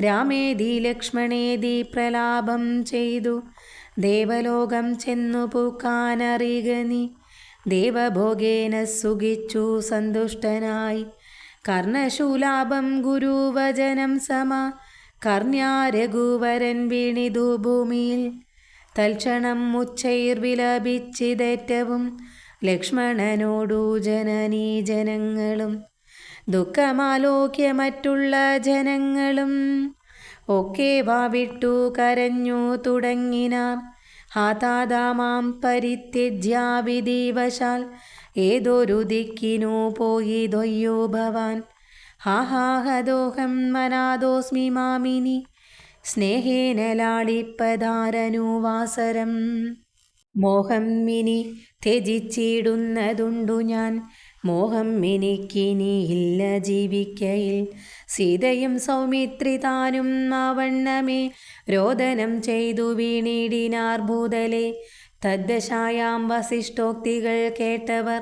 രാമേതി ലക്ഷ്മണേതി പ്രലാപം ചെയ്തു. ദേവലോകം ചെന്നു പൂക്കാനറിക നീ ദേവഭോഗേന സുഖിച്ചു സന്തുഷ്ടനായി. കർണശൂലാഭം ഗുരുവചനം സമ കർണ്യാ രഘുവരൻ വീണിതു ഭൂമിയിൽ. തൽക്ഷണം ഉച്ചൈർ വിലപിച്ചിതേറ്റവും ലക്ഷ്മണനോടു ജനനീ ജനങ്ങളും. ദുഃഖമാലോക്യ മറ്റുള്ള ജനങ്ങളും ഒക്കെ വാവിട്ടു കരഞ്ഞു തുടങ്ങിനാർ. ഹാതാദാമാം പരിത്യജ്യാവിധിവശാൽ ഏതൊരു ദിക്കിനു പോയിതൊയ്യോ ഭവാൻ. ഹാഹാഹദോഹം മനാദോസ്മി മാമിനി സ്നേഹേന ലാളിപ്പധാരനുവാസരം. മോഹം ഇനി ത്യജിച്ചിടുന്നതുണ്ടു ഞാൻ മോഹം എനിക്കിനിയില്ല ജീവിക്കയിൽ. സീതയും സൗമിത്രി താനും ആവണ്ണമേ രോദനം ചെയ്തു വീണിടിനാർ ഭൂതലെ. തദ്ദശായാം വസിഷ്ഠോക്തികൾ കേട്ടവർ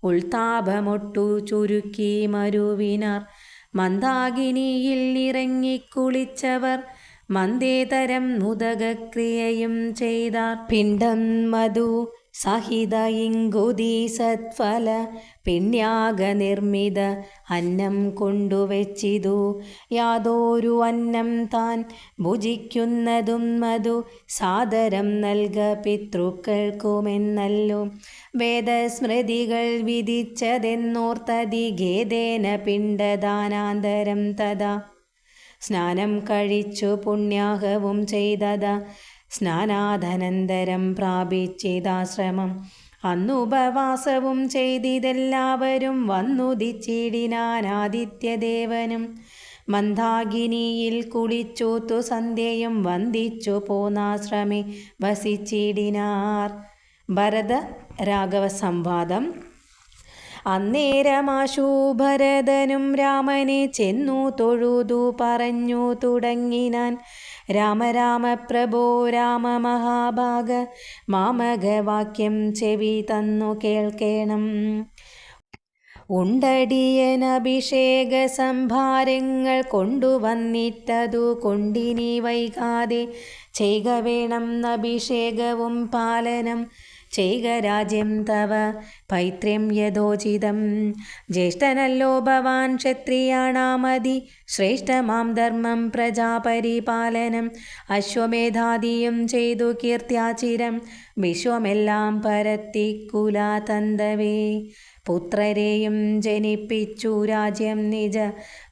ഉൾത്താപമൊട്ടു ചുരുക്കി മരുവിനാർ. മന്ദാകിനിയിൽ ഇറങ്ങിക്കുളിച്ചവർ മന്ദേതരം നുദകക്രിയയും ചെയ്താർ. പിണ്ഡം മധു സഹിത ഇങ്കുതി സത്ഫല പിണ്യാഗ നിർമ്മിത അന്നം കൊണ്ടുവച്ചിതു. യാതൊരു അന്നം താൻ ഭുജിക്കുന്നതും മധു സാദരം നൽക പിതൃക്കൾക്കുമെന്നല്ലോ വേദസ്മൃതികൾ വിധിച്ചതെന്നോർത്തതി ഖേദേന പിണ്ഡദാനാന്തരം തഥാ. സ്നാനം കഴിച്ചു പുണ്യാഹവും ചെയ്തതാ സ്നാനാദനന്തരം പ്രാപിച്ചിതാശ്രമം. അന്നുപവാസവും ചെയ്തിതെല്ലാവരും വന്നുദിച്ചിടിനാൻ ആദിത്യദേവനും. മന്ദാകിനിയിൽ കുളിച്ചൂത്തു സന്ധ്യയും വന്ദിച്ചു പോന്നാശ്രമേ വസിച്ചിടിനാർ. ഭരത രാഘവ സംവാദം. അന്നേരമാശു ഭരതനും രാമനെ ചെന്നു തൊഴുതു പറഞ്ഞു തുടങ്ങിനാൻ. രാമ രാമ പ്രഭോ രാമ മഹാഭാഗ മാമകവാക്യം ചെവി തന്നു കേൾക്കേണം. ഉണ്ടടിയനഭിഷേക സംഭാരങ്ങൾ കൊണ്ടുവന്നിട്ടതു കൊണ്ടിനി വൈകാതെ ചെയ്ക വേണം അഭിഷേകവും പാലനം ചെയ്ക രാജ്യം തവ പൈത്ര്യം യഥോചിതം. ജ്യേഷ്ഠനല്ലോ ഭവാൻ ക്ഷത്രിയാണാമതി ശ്രേഷ്ഠമാം ധർമ്മം പ്രജാപരിപാലനം. അശ്വമേധാദിയും ചെയ്തു കീർത്തിയാചിരം വിശ്വമെല്ലാം പരത്തിക്കുലാതന്തവേ. പുത്രരെയും ജനിപ്പിച്ചു രാജ്യം നിജ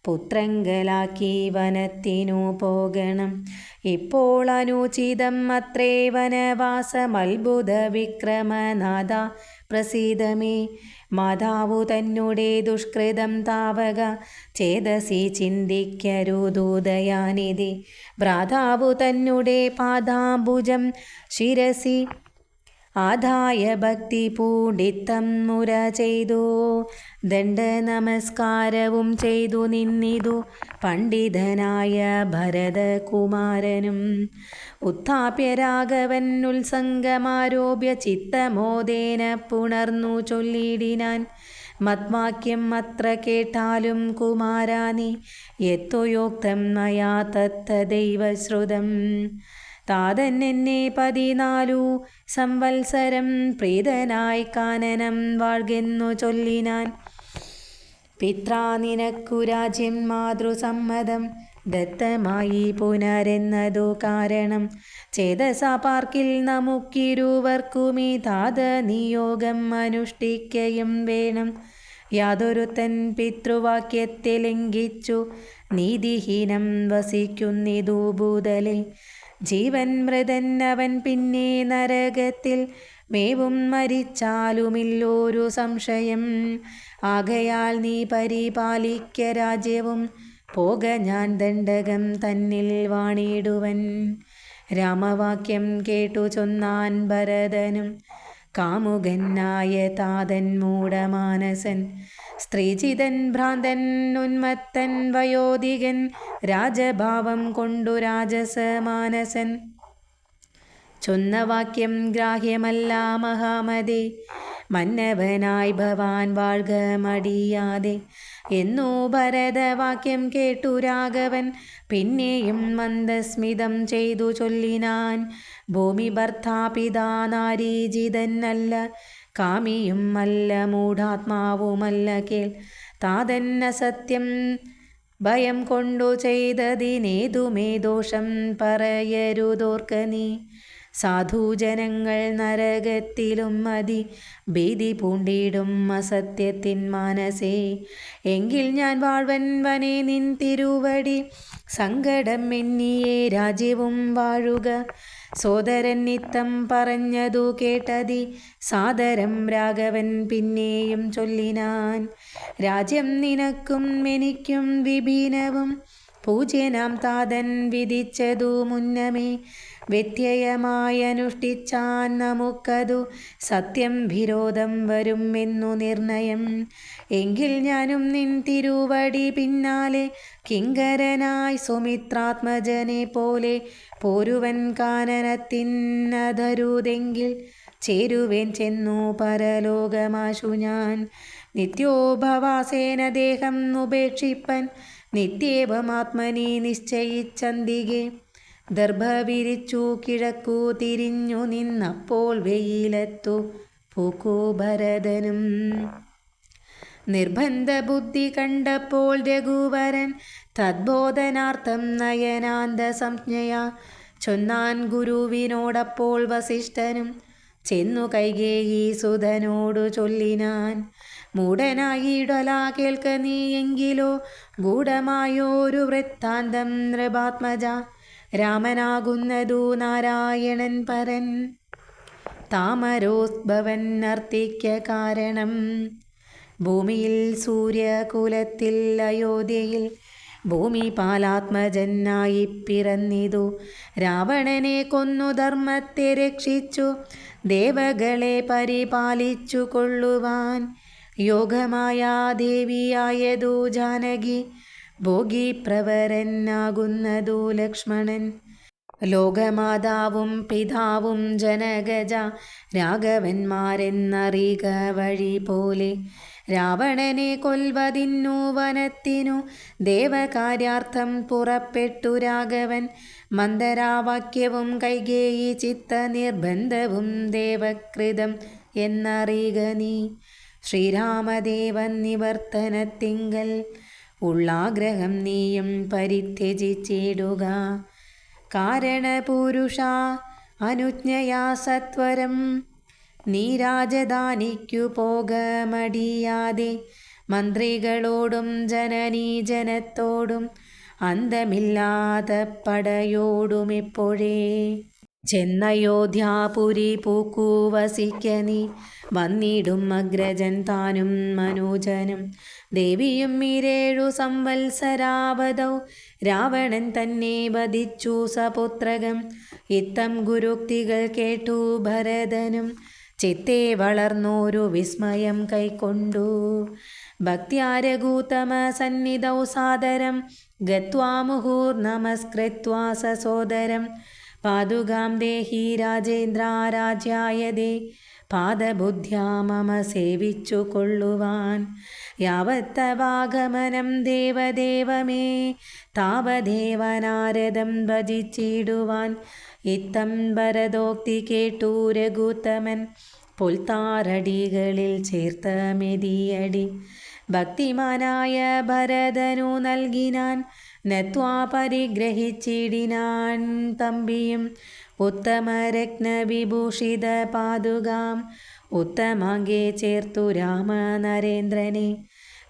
പുത്രങ്കലാക്കി വനത്തിനു പോകണം. ഇപ്പോൾ അനുചിതം അത്രേ വനവാസമത്ഭുത വിക്രമനാഥ പ്രസീദമേ. മാതാവു തന്നുടെ ദുഷ്കൃതം താവക ചേതസി ചിന്തിക്കരുതൂദയാനിധി. ഭ്രാതാവു തന്നുടെ പാദാംബുജം ശിരസി ആദായ ഭക്തി പൂണ്ടിത്തം മുര ചെയ്തു ദണ്ഡ നമസ്കാരവും ചെയ്തു നിന്നിതു പണ്ഡിതനായ ഭരതകുമാരനും. ഉത്ഥാപ്യ രാഘവൻ ഉത്സംഗമാരോപ്യ ചിത്തമോദേന പുണർന്നു ചൊല്ലിടിനാൻ. മദ്വാക്യം അത്ര കേട്ടാലും കുമാരാ നീ യത്വയോക്തം മയാ തത്തദൈവശ്രുതം. താതൻ എന്നെ 14 സംവത്സരം പ്രീതനായി കാനനം വാഴ്കെന്നു ചൊല്ലിനാൻ. പിത്രാ നിനക്കു രാജ്യം മാതൃസമ്മതം ദത്തമായി പുനരെന്നതു കാരണം. ചേതസാ പാർക്കിൽ നമുക്കിരുവർക്കുമീ താത നിയോഗം അനുഷ്ഠിക്കയും വേണം. യാതൊരുത്തൻ പിതൃവാക്യത്തെ ലംഘിച്ചു നീതിഹീനം വസിക്കുന്നിതു ഭൂതലെ. ജീവൻ മൃതൻ അവൻ പിന്നെ നരകത്തിൽ മേവും മരിച്ചാലുമില്ലോരു സംശയം. ആകയാൽ നീ പരിപാലിക്ക രാജ്യവും പോക ഞാൻ ദണ്ഡകം തന്നിൽ വാണിടുവൻ. രാമവാക്യം കേട്ടു ചൊന്നാൻ ഭരതനും. കാമുകനായ താതൻ മൂഢമാനസൻ സ്ത്രീജിതൻ ഭ്രാന്തൻ ഉന്മത്തൻ വയോധികൻ രാജഭാവം കൊണ്ടു രാജസമാനസൻ. ചൊന്ന വാക്യം ഗ്രാഹ്യമല്ല മഹാമതേ, മന്നവനായി ഭവാൻ വാഴ്ക മടിയാതെ എന്നു ഭരതവാക്യം കേട്ടു രാഘവൻ പിന്നെയും മന്ദസ്മിതം ചെയ്തു ചൊല്ലിനാൻ. ഭൂമി ഭർത്താപിതാ നാരീജിതൻ അല്ല, കാമിയും അല്ല, മൂഢാത്മാവുമല്ല കേൾ. താതൻ അസത്യം ഭയം കൊണ്ടു ചെയ്തതിനേതുമേ ദോഷം പറയരുതോർക്ക നീ. സാധുജനങ്ങൾ നരകത്തിലും മതി ഭീതി പൂണ്ടിടും അസത്യത്തിൻ മാനസേ. എങ്കിൽ ഞാൻ വാഴ്വൻ വനെ നിൻ തിരുവടി സങ്കടം എണ്ണിയേ രാജ്യവും വാഴുക. സോദരൻ നിത്തം പറഞ്ഞതു കേട്ടതി സാദരം രാഘവൻ പിന്നെയും ചൊല്ലിനാൻ. രാജ്യം നിനക്കും എനിക്കും വിഭിന്നവും പൂജ്യനാം താതൻ വിധിച്ചതു മുന്നമേ. വ്യത്യയമായി അനുഷ്ഠിച്ചാൻ നമുക്കതു സത്യം വിരോധം വരും എന്നു നിർണയം. എങ്കിൽ ഞാനും നിൻ തിരുവടി പിന്നാലെ കിങ്കരനായി സുമിത്രാത്മജനെ പോലെ പോരുവൻ കാനനത്തിനധരുതെങ്കിൽ ചേരുവേൻ ചെന്നു പരലോകമാശു ഞാൻ. നിത്യോപവാസേന ദേഹം ഉപേക്ഷിപ്പൻ നിത്യേവമാത്മനി നിശ്ചയിച്ചന്തികെ. ദർഭ വിരിച്ചു കിഴക്കു തിരിഞ്ഞു നിന്നപ്പോൾ വെയിലത്തു പൂക്കു ഭരതനും. നിർബന്ധ ബുദ്ധി കണ്ടപ്പോൾ രഘുവരൻ തദ്ബോധനാർത്ഥം നയനാന്ത സംജ്ഞയാ ചൊന്നാൻ ഗുരുവിനോടപ്പോൾ വസിഷ്ഠനും. ചെന്നു കൈകേയി സുതനോടു ചൊല്ലിനാൻ. മൂഢനായിടല കേൾക്ക നീ എങ്കിലോ ഗൂഢമായോരു വൃത്താന്തം നൃപാത്മജ. രാമനാകുന്നതു നാരായണൻ പരൻ താമരോദ്ഭവൻ നർത്തിക്ക കാരണം. ഭൂമിയിൽ സൂര്യകുലത്തിൽ അയോധ്യയിൽ ഭൂമിപാലാത്മജനായി പിറന്നിതു. രാവണനെ കൊന്നു ധർമ്മത്തെ രക്ഷിച്ചു ദേവകളെ പരിപാലിച്ചു കൊള്ളുവാൻ. യോഗമായ ദേവിയായതു ജാനകി ഭോഗിപ്രവരനാകുന്നതു ലക്ഷ്മണൻ. ലോകമാതാവും പിതാവും ജനകജ രാഘവന്മാരെന്നറിക വഴി പോലെ. രാവണനെ കൊൽവതിന്നു വനത്തിനു ദേവകാര്യാർത്ഥം പുറപ്പെട്ടു രാഘവൻ. മന്ദരാവാക്യവും കൈകേയി ചിത്ത നിർബന്ധവും ദേവകൃതം എന്നറിക നീ. ശ്രീരാമദേവൻ നിവർത്തനത്തിങ്കൽ ഉള്ളാഗ്രഹം നീയും പരിത്യജിച്ചിടുക. കാരണപുരുഷ അനുജ്ഞയാ സത്വരം നീ രാജധാനിക്കു പോക മടിയാതെ. മന്ത്രികളോടും ജനനീജനത്തോടും അന്തമില്ലാത്ത പടയോടുമെപ്പോഴേ ചെന്നയോധ്യാപുരി പൂക്കു വസിക്ക നീ. വന്നിടും അഗ്രജൻ താനും മനോജനും ദേവിയും 7 സംവത്സരാവധൗ രാവണൻ തന്നെ വധിച്ചു സപുത്രകം. ഇത്തം ഗുരുക്തികൾ കേട്ടു ഭരതനും ചിത്തെ വളർന്നോരു വിസ്മയം കൈക്കൊണ്ടു. ഭക്ത്യാ രഘൂത്തമ സന്നിധൗ സാദരം ഗത്വാ മുഹുർനമസ്കൃത്വാ സസോദരം പാദുകാം ദേഹി രാജേന്ദ്രാരാജ്യായതേ പാദബുദ്ധ്യാ മമ സേവിച്ചു കൊള്ളുവാൻ. യാവത്തവാഗമനം ദേവദേവമേ താവദേവ നാരദം ഭജിച്ചിടുവാൻ. ഇത്തം ഭരതോക്തി കേട്ടു രഘുത്തമൻ പുൽത്താരടികളിൽ ചേർത്ത മെതിയടി ഭക്തിമാനായ ഭരതനു നൽകിനാൻ. നത്വാ പരിഗ്രഹിച്ചിടിനാൻ തമ്പിയും ഉത്തമരത്നവിഭൂഷിത പാദുകാം ഉത്തമാംഗേ ചേർത്തു രാമനരേന്ദ്രനെ.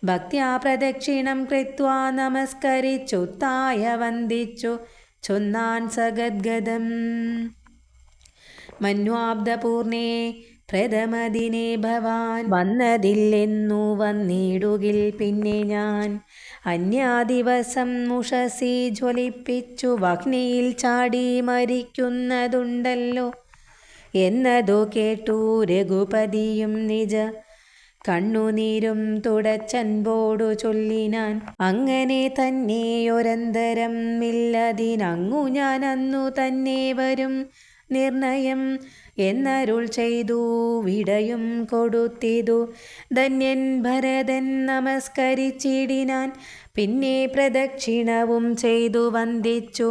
ഭക്ത്യാ പ്രദക്ഷിണം കൃത്വാ നമസ്കരിച്ചുത്തായ വന്ദിച്ചു ചൊന്നാൻ സഗദ്ഗദം. മന്വാബ്ദപൂർണേ പ്രഥമദിനേ ഭവാൻ വന്നതില്ലെന്നു വന്നിടുകിൽ പിന്നെ ഞാൻ അന്യാദിവസം മുഷസി ജ്വലിപ്പിച്ചു വഹ്നിയിൽ ചാടി മരിക്കുന്നതുണ്ടല്ലോ എന്നതു കേട്ടു രഘുപതിയും നിജ കണ്ണുനീരും തുടച്ചൻപോടു ചൊല്ലിനാൻ. അങ്ങനെ തന്നെയൊരന്തരം ഇല്ലതിനങ്ങു ഞാൻ അന്നു തന്നെ വരും നിർണയം എന്നരുൾ ചെയ്തു വിടയും കൊടുത്തിതു. ധന്യൻ ഭരതൻ നമസ്കരിച്ചിടിനാൻ. പിന്നെ പ്രദക്ഷിണവും ചെയ്തു വന്ദിച്ചു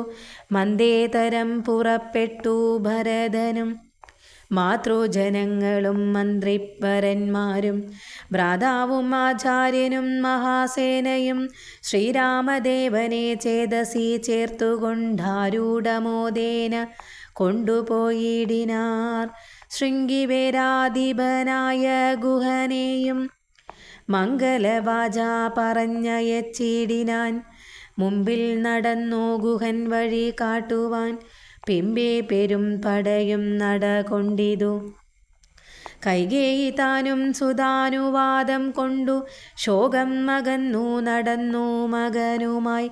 മന്ദേതരം പുറപ്പെട്ടു ഭരതനും. മാതൃജനങ്ങളും മന്ത്രിവരന്മാരും ഭ്രാതാവും ആചാര്യനും മഹാസേനയും ശ്രീരാമദേവനെ ചേതസി ചേർത്തുകൊണ്ടാരൂഢമോദേന കൊണ്ടുപോയിടിനാർ. ശൃംഗിവേരാധിപനായ ഗുഹനെയും മംഗലവാച പറഞ്ഞയച്ചിടിനാൻ. മുമ്പിൽ നടന്നു ഗുഹൻ വഴി കാട്ടുവാൻ. പിമ്പേ പെരും പടയും നടകൊണ്ടിതു. കൈകേയി താനും സുതാനുവാദം കൊണ്ടു ശോകം അകന്നു നടന്നു മകനുമായി.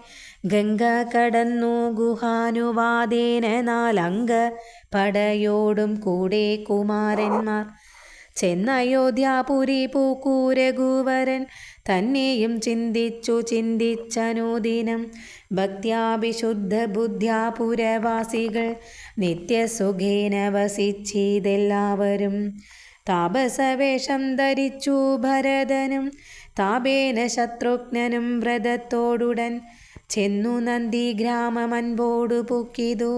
ഗംഗ കടന്നു ഗുഹാനുവാദേന 4 അംഗ പടയോടും കൂടെ കുമാരന്മാർ ചെന്നയോധ്യാപുരി പൂക്കൂ. രഘുവരൻ തന്നെയും ചിന്തിച്ചനുദിനം ഭക്ത്യാ വിശുദ്ധ ബുദ്ധ്യാ പുരവാസികൾ നിത്യസുഖേന വസിച്ചിതെല്ലാവരും. താപസവേഷം ധരിച്ചു ഭരതനും താപേന ശത്രുഘ്നനും വ്രതത്തോടുടൻ ചെന്നു നന്ദിഗ്രാമമൻപോടു പുക്കിതു.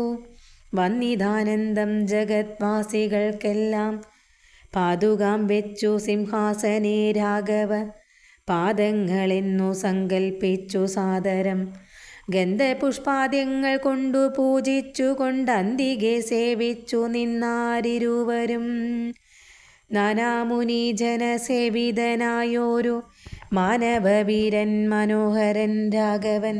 വന്നിതാനന്ദം ജഗത്വാസികൾക്കെല്ലാം പാദുകാം വെച്ചു സിംഹാസനേ രാഘവ പാദങ്ങളെന്നു സങ്കൽപ്പിച്ചു സാദരം. ഗന്ധപുഷ്പാദ്യങ്ങൾ കൊണ്ടു പൂജിച്ചു കൊണ്ടന്തികെ സേവിച്ചു നിന്നാരിരുവരും. നാനാമുനി ജനസേവിതനായോരു മാനവവീരൻ മനോഹരൻ രാഘവൻ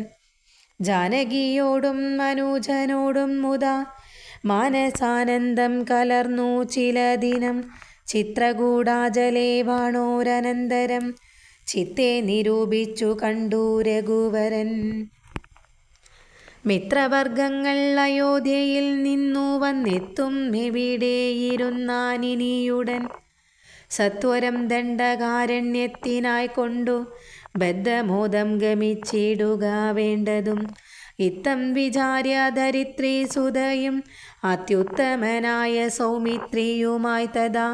ജാനകിയോടും അനുജനോടും മുതാ മാനസാനന്ദം കലർന്നു ചില ദിനം. ചിത്രകൂടാചലേ വാണോരനന്തരം ചിത്തെ നിരൂപിച്ചു കണ്ടു രഘുവരൻ. മിത്രവർഗങ്ങൾ അയോധ്യയിൽ നിന്നു വന്നെത്തും എവിടെയിരുന്നാനിനിയുടൻ സത്വരം ദണ്ഡകാരണ്യത്തിനായി കൊണ്ടു ബദ്ധമോദം ഗമിച്ചിടുക വേണ്ടതും. ഇത്തം വിചാര്യ ധരിത്രി സുതയും അത്യുത്തമനായ സൗമിത്രിയുമായി തഥാ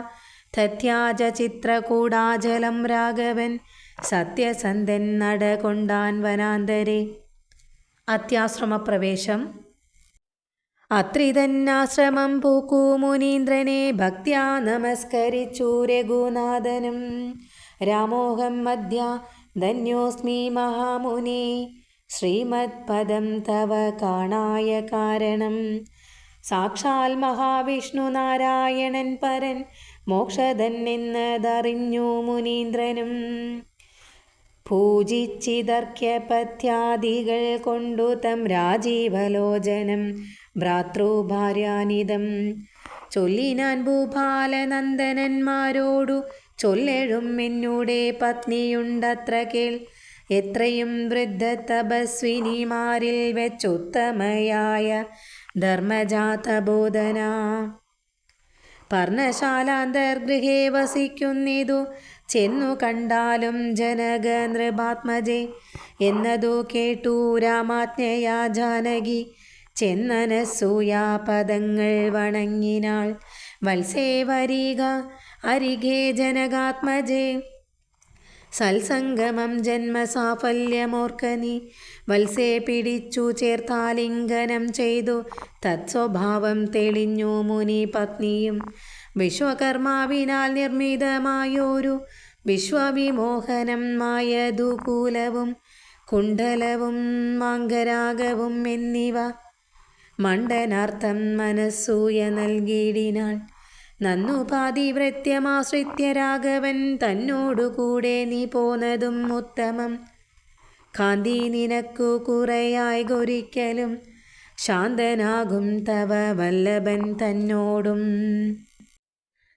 തത്യാജ ചിത്രകൂടാചലം രാഘവൻ സത്യസന്ധൻ നടകൊണ്ടാൻ വനാന്തരെ. അത്യാശ്രമപ്രവേശം. അത്രിതന്നാശ്രമം പൂക്കൂ മുനീന്ദ്രനെ ഭക്ത്യാ നമസ്കരിച്ചു രഘുനാഥനും. രാമോഹം മധ്യ ധന്യോസ്മി മഹാമുനി ശ്രീമത്പദം തവ കാണായ കാരണം. സാക്ഷാൽ മഹാവിഷ്ണു നാരായണൻ പരൻ മോക്ഷദൻ എന്നതറിഞ്ഞു മുനീന്ദ്രനും. പൂജിച്ചിതർക്യപഥ്യാദികൾ കൊണ്ടു തം രാജീവലോചനം ഭ്രാതൃഭാര്യാനിതം ചൊല്ലിനാൻ ഭൂപാലനന്ദനന്മാരോടു ചൊല്ലെഴും എന്നൂടെ പത്നിയുണ്ടത്ര കേൾ. എത്രയും വൃദ്ധ തപസ്വിനിമാരിൽ വെച്ചുത്തമയായ ധർമ്മജാതബോധന. പർണശാലാന്തർഗൃഹേ വസിക്കുന്നിതു ചെന്നു കണ്ടാലും ജനക നൃപാത്മജെ. എന്നതു കേട്ടു രാമാജ്ഞയാ ജാനകി ചെന്നനസൂയാ പദങ്ങൾ വണങ്ങിനാൾ. വത്സേ വരിക അരികെ ജനകാത്മജേ, സത്സംഗമം ജന്മസാഫല്യമോർക്കനി. വത്സേ പിടിച്ചു ചേർത്താലിംഗനം ചെയ്തു തത്സ്വഭാവം തെളിഞ്ഞു മുനി പത്നിയും. വിശ്വകർമാവിനാൽ നിർമ്മിതമായോരു വിശ്വവിമോഹനം മായതുകൂലവും കുണ്ഡലവും മാംഗരാഗവും എന്നിവ മണ്ഡനാർത്ഥം മനസ്സൂയ നൽകിയിടിനാൾ. നന്നു പാതിവൃത്യമാശ്രിത്യ രാഘവൻ തന്നോടുകൂടെ നീ പോന്നതും ഉത്തമം. കാന്തി നിനക്കു കുറയായി ഒരിക്കലും ശാന്തനാകും തവ വല്ലഭൻ തന്നോടും.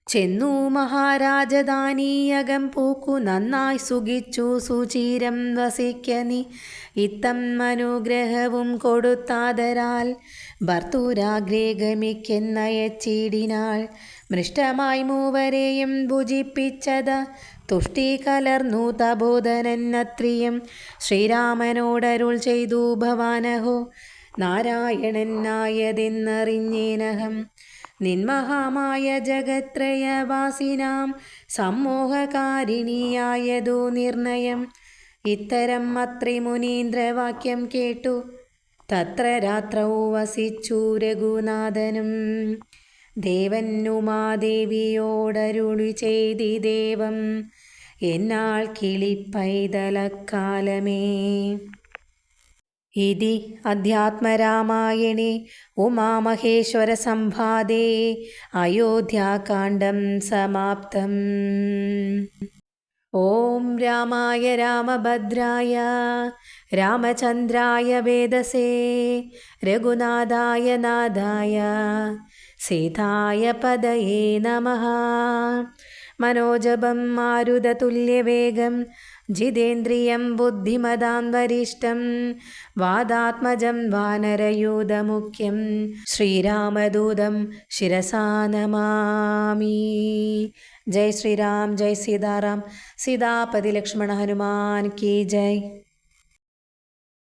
ചെന്നു മഹാരാജധാനീയകം പൂക്കു നന്നായി സുഖിച്ചു സുചിരം വസിക്ക നീ. ഇത്തം അനുഗ്രഹവും കൊടുത്താതരാൽ ഭർത്തൂരാഗ്രേ ഗമിക്കെന്നയച്ചിടിനാൾ. മൃഷ്ടമായി മൂവരെയും ഭുജിപ്പിച്ചത തുഷ്ടി കലർന്നു തബോധനൻ അത്രിയം. ശ്രീരാമനോടരുൾ ചെയ്തു ഭവാനഹോ നാരായണനായതെന്നറിഞ്ഞേനഹം. നിന്മഹാമായ ജഗത്രയവാസിനാം സമ്മോഹകാരിണിയായതു നിർണയം. ഇത്തരം അത്രി മുനീന്ദ്രവാക്യം കേട്ടു തത്ര രാത്രൗ വസിച്ചു രഘുനാഥനും. ദേവൻ ഉമാദേവിയോടരുളി ചെയ്തിദേവം എന്നാൾ കിളിപ്പൈതലക്കാലമേ. ഇതി അധ്യാത്മരാമായണേ ഉമാമഹേശ്വര സംവാദേ അയോധ്യാകാണ്ഡം സമാപ്തം. ഓം രാമായ രാമഭദ്രായ രാമചന്ദ്രായ വേദസേ രഘുനാഥായ നാഥായ സീതായ പദയേ നമഃ. മനോജപം മാരുതതുല്യവേഗം ജിതേന്ദ്രിയം ബുദ്ധിമതാം വരിഷ്ഠം വാദാത്മജം വാനരയൂഥമുഖ്യം ശ്രീരാമദൂതം ശിരസാ നമാമി. ജയ് ശ്രീരാം, ജയ് സീതാറാം. സീതാപതി ലക്ഷ്മണ ഹനുമാൻ കി ജയ്.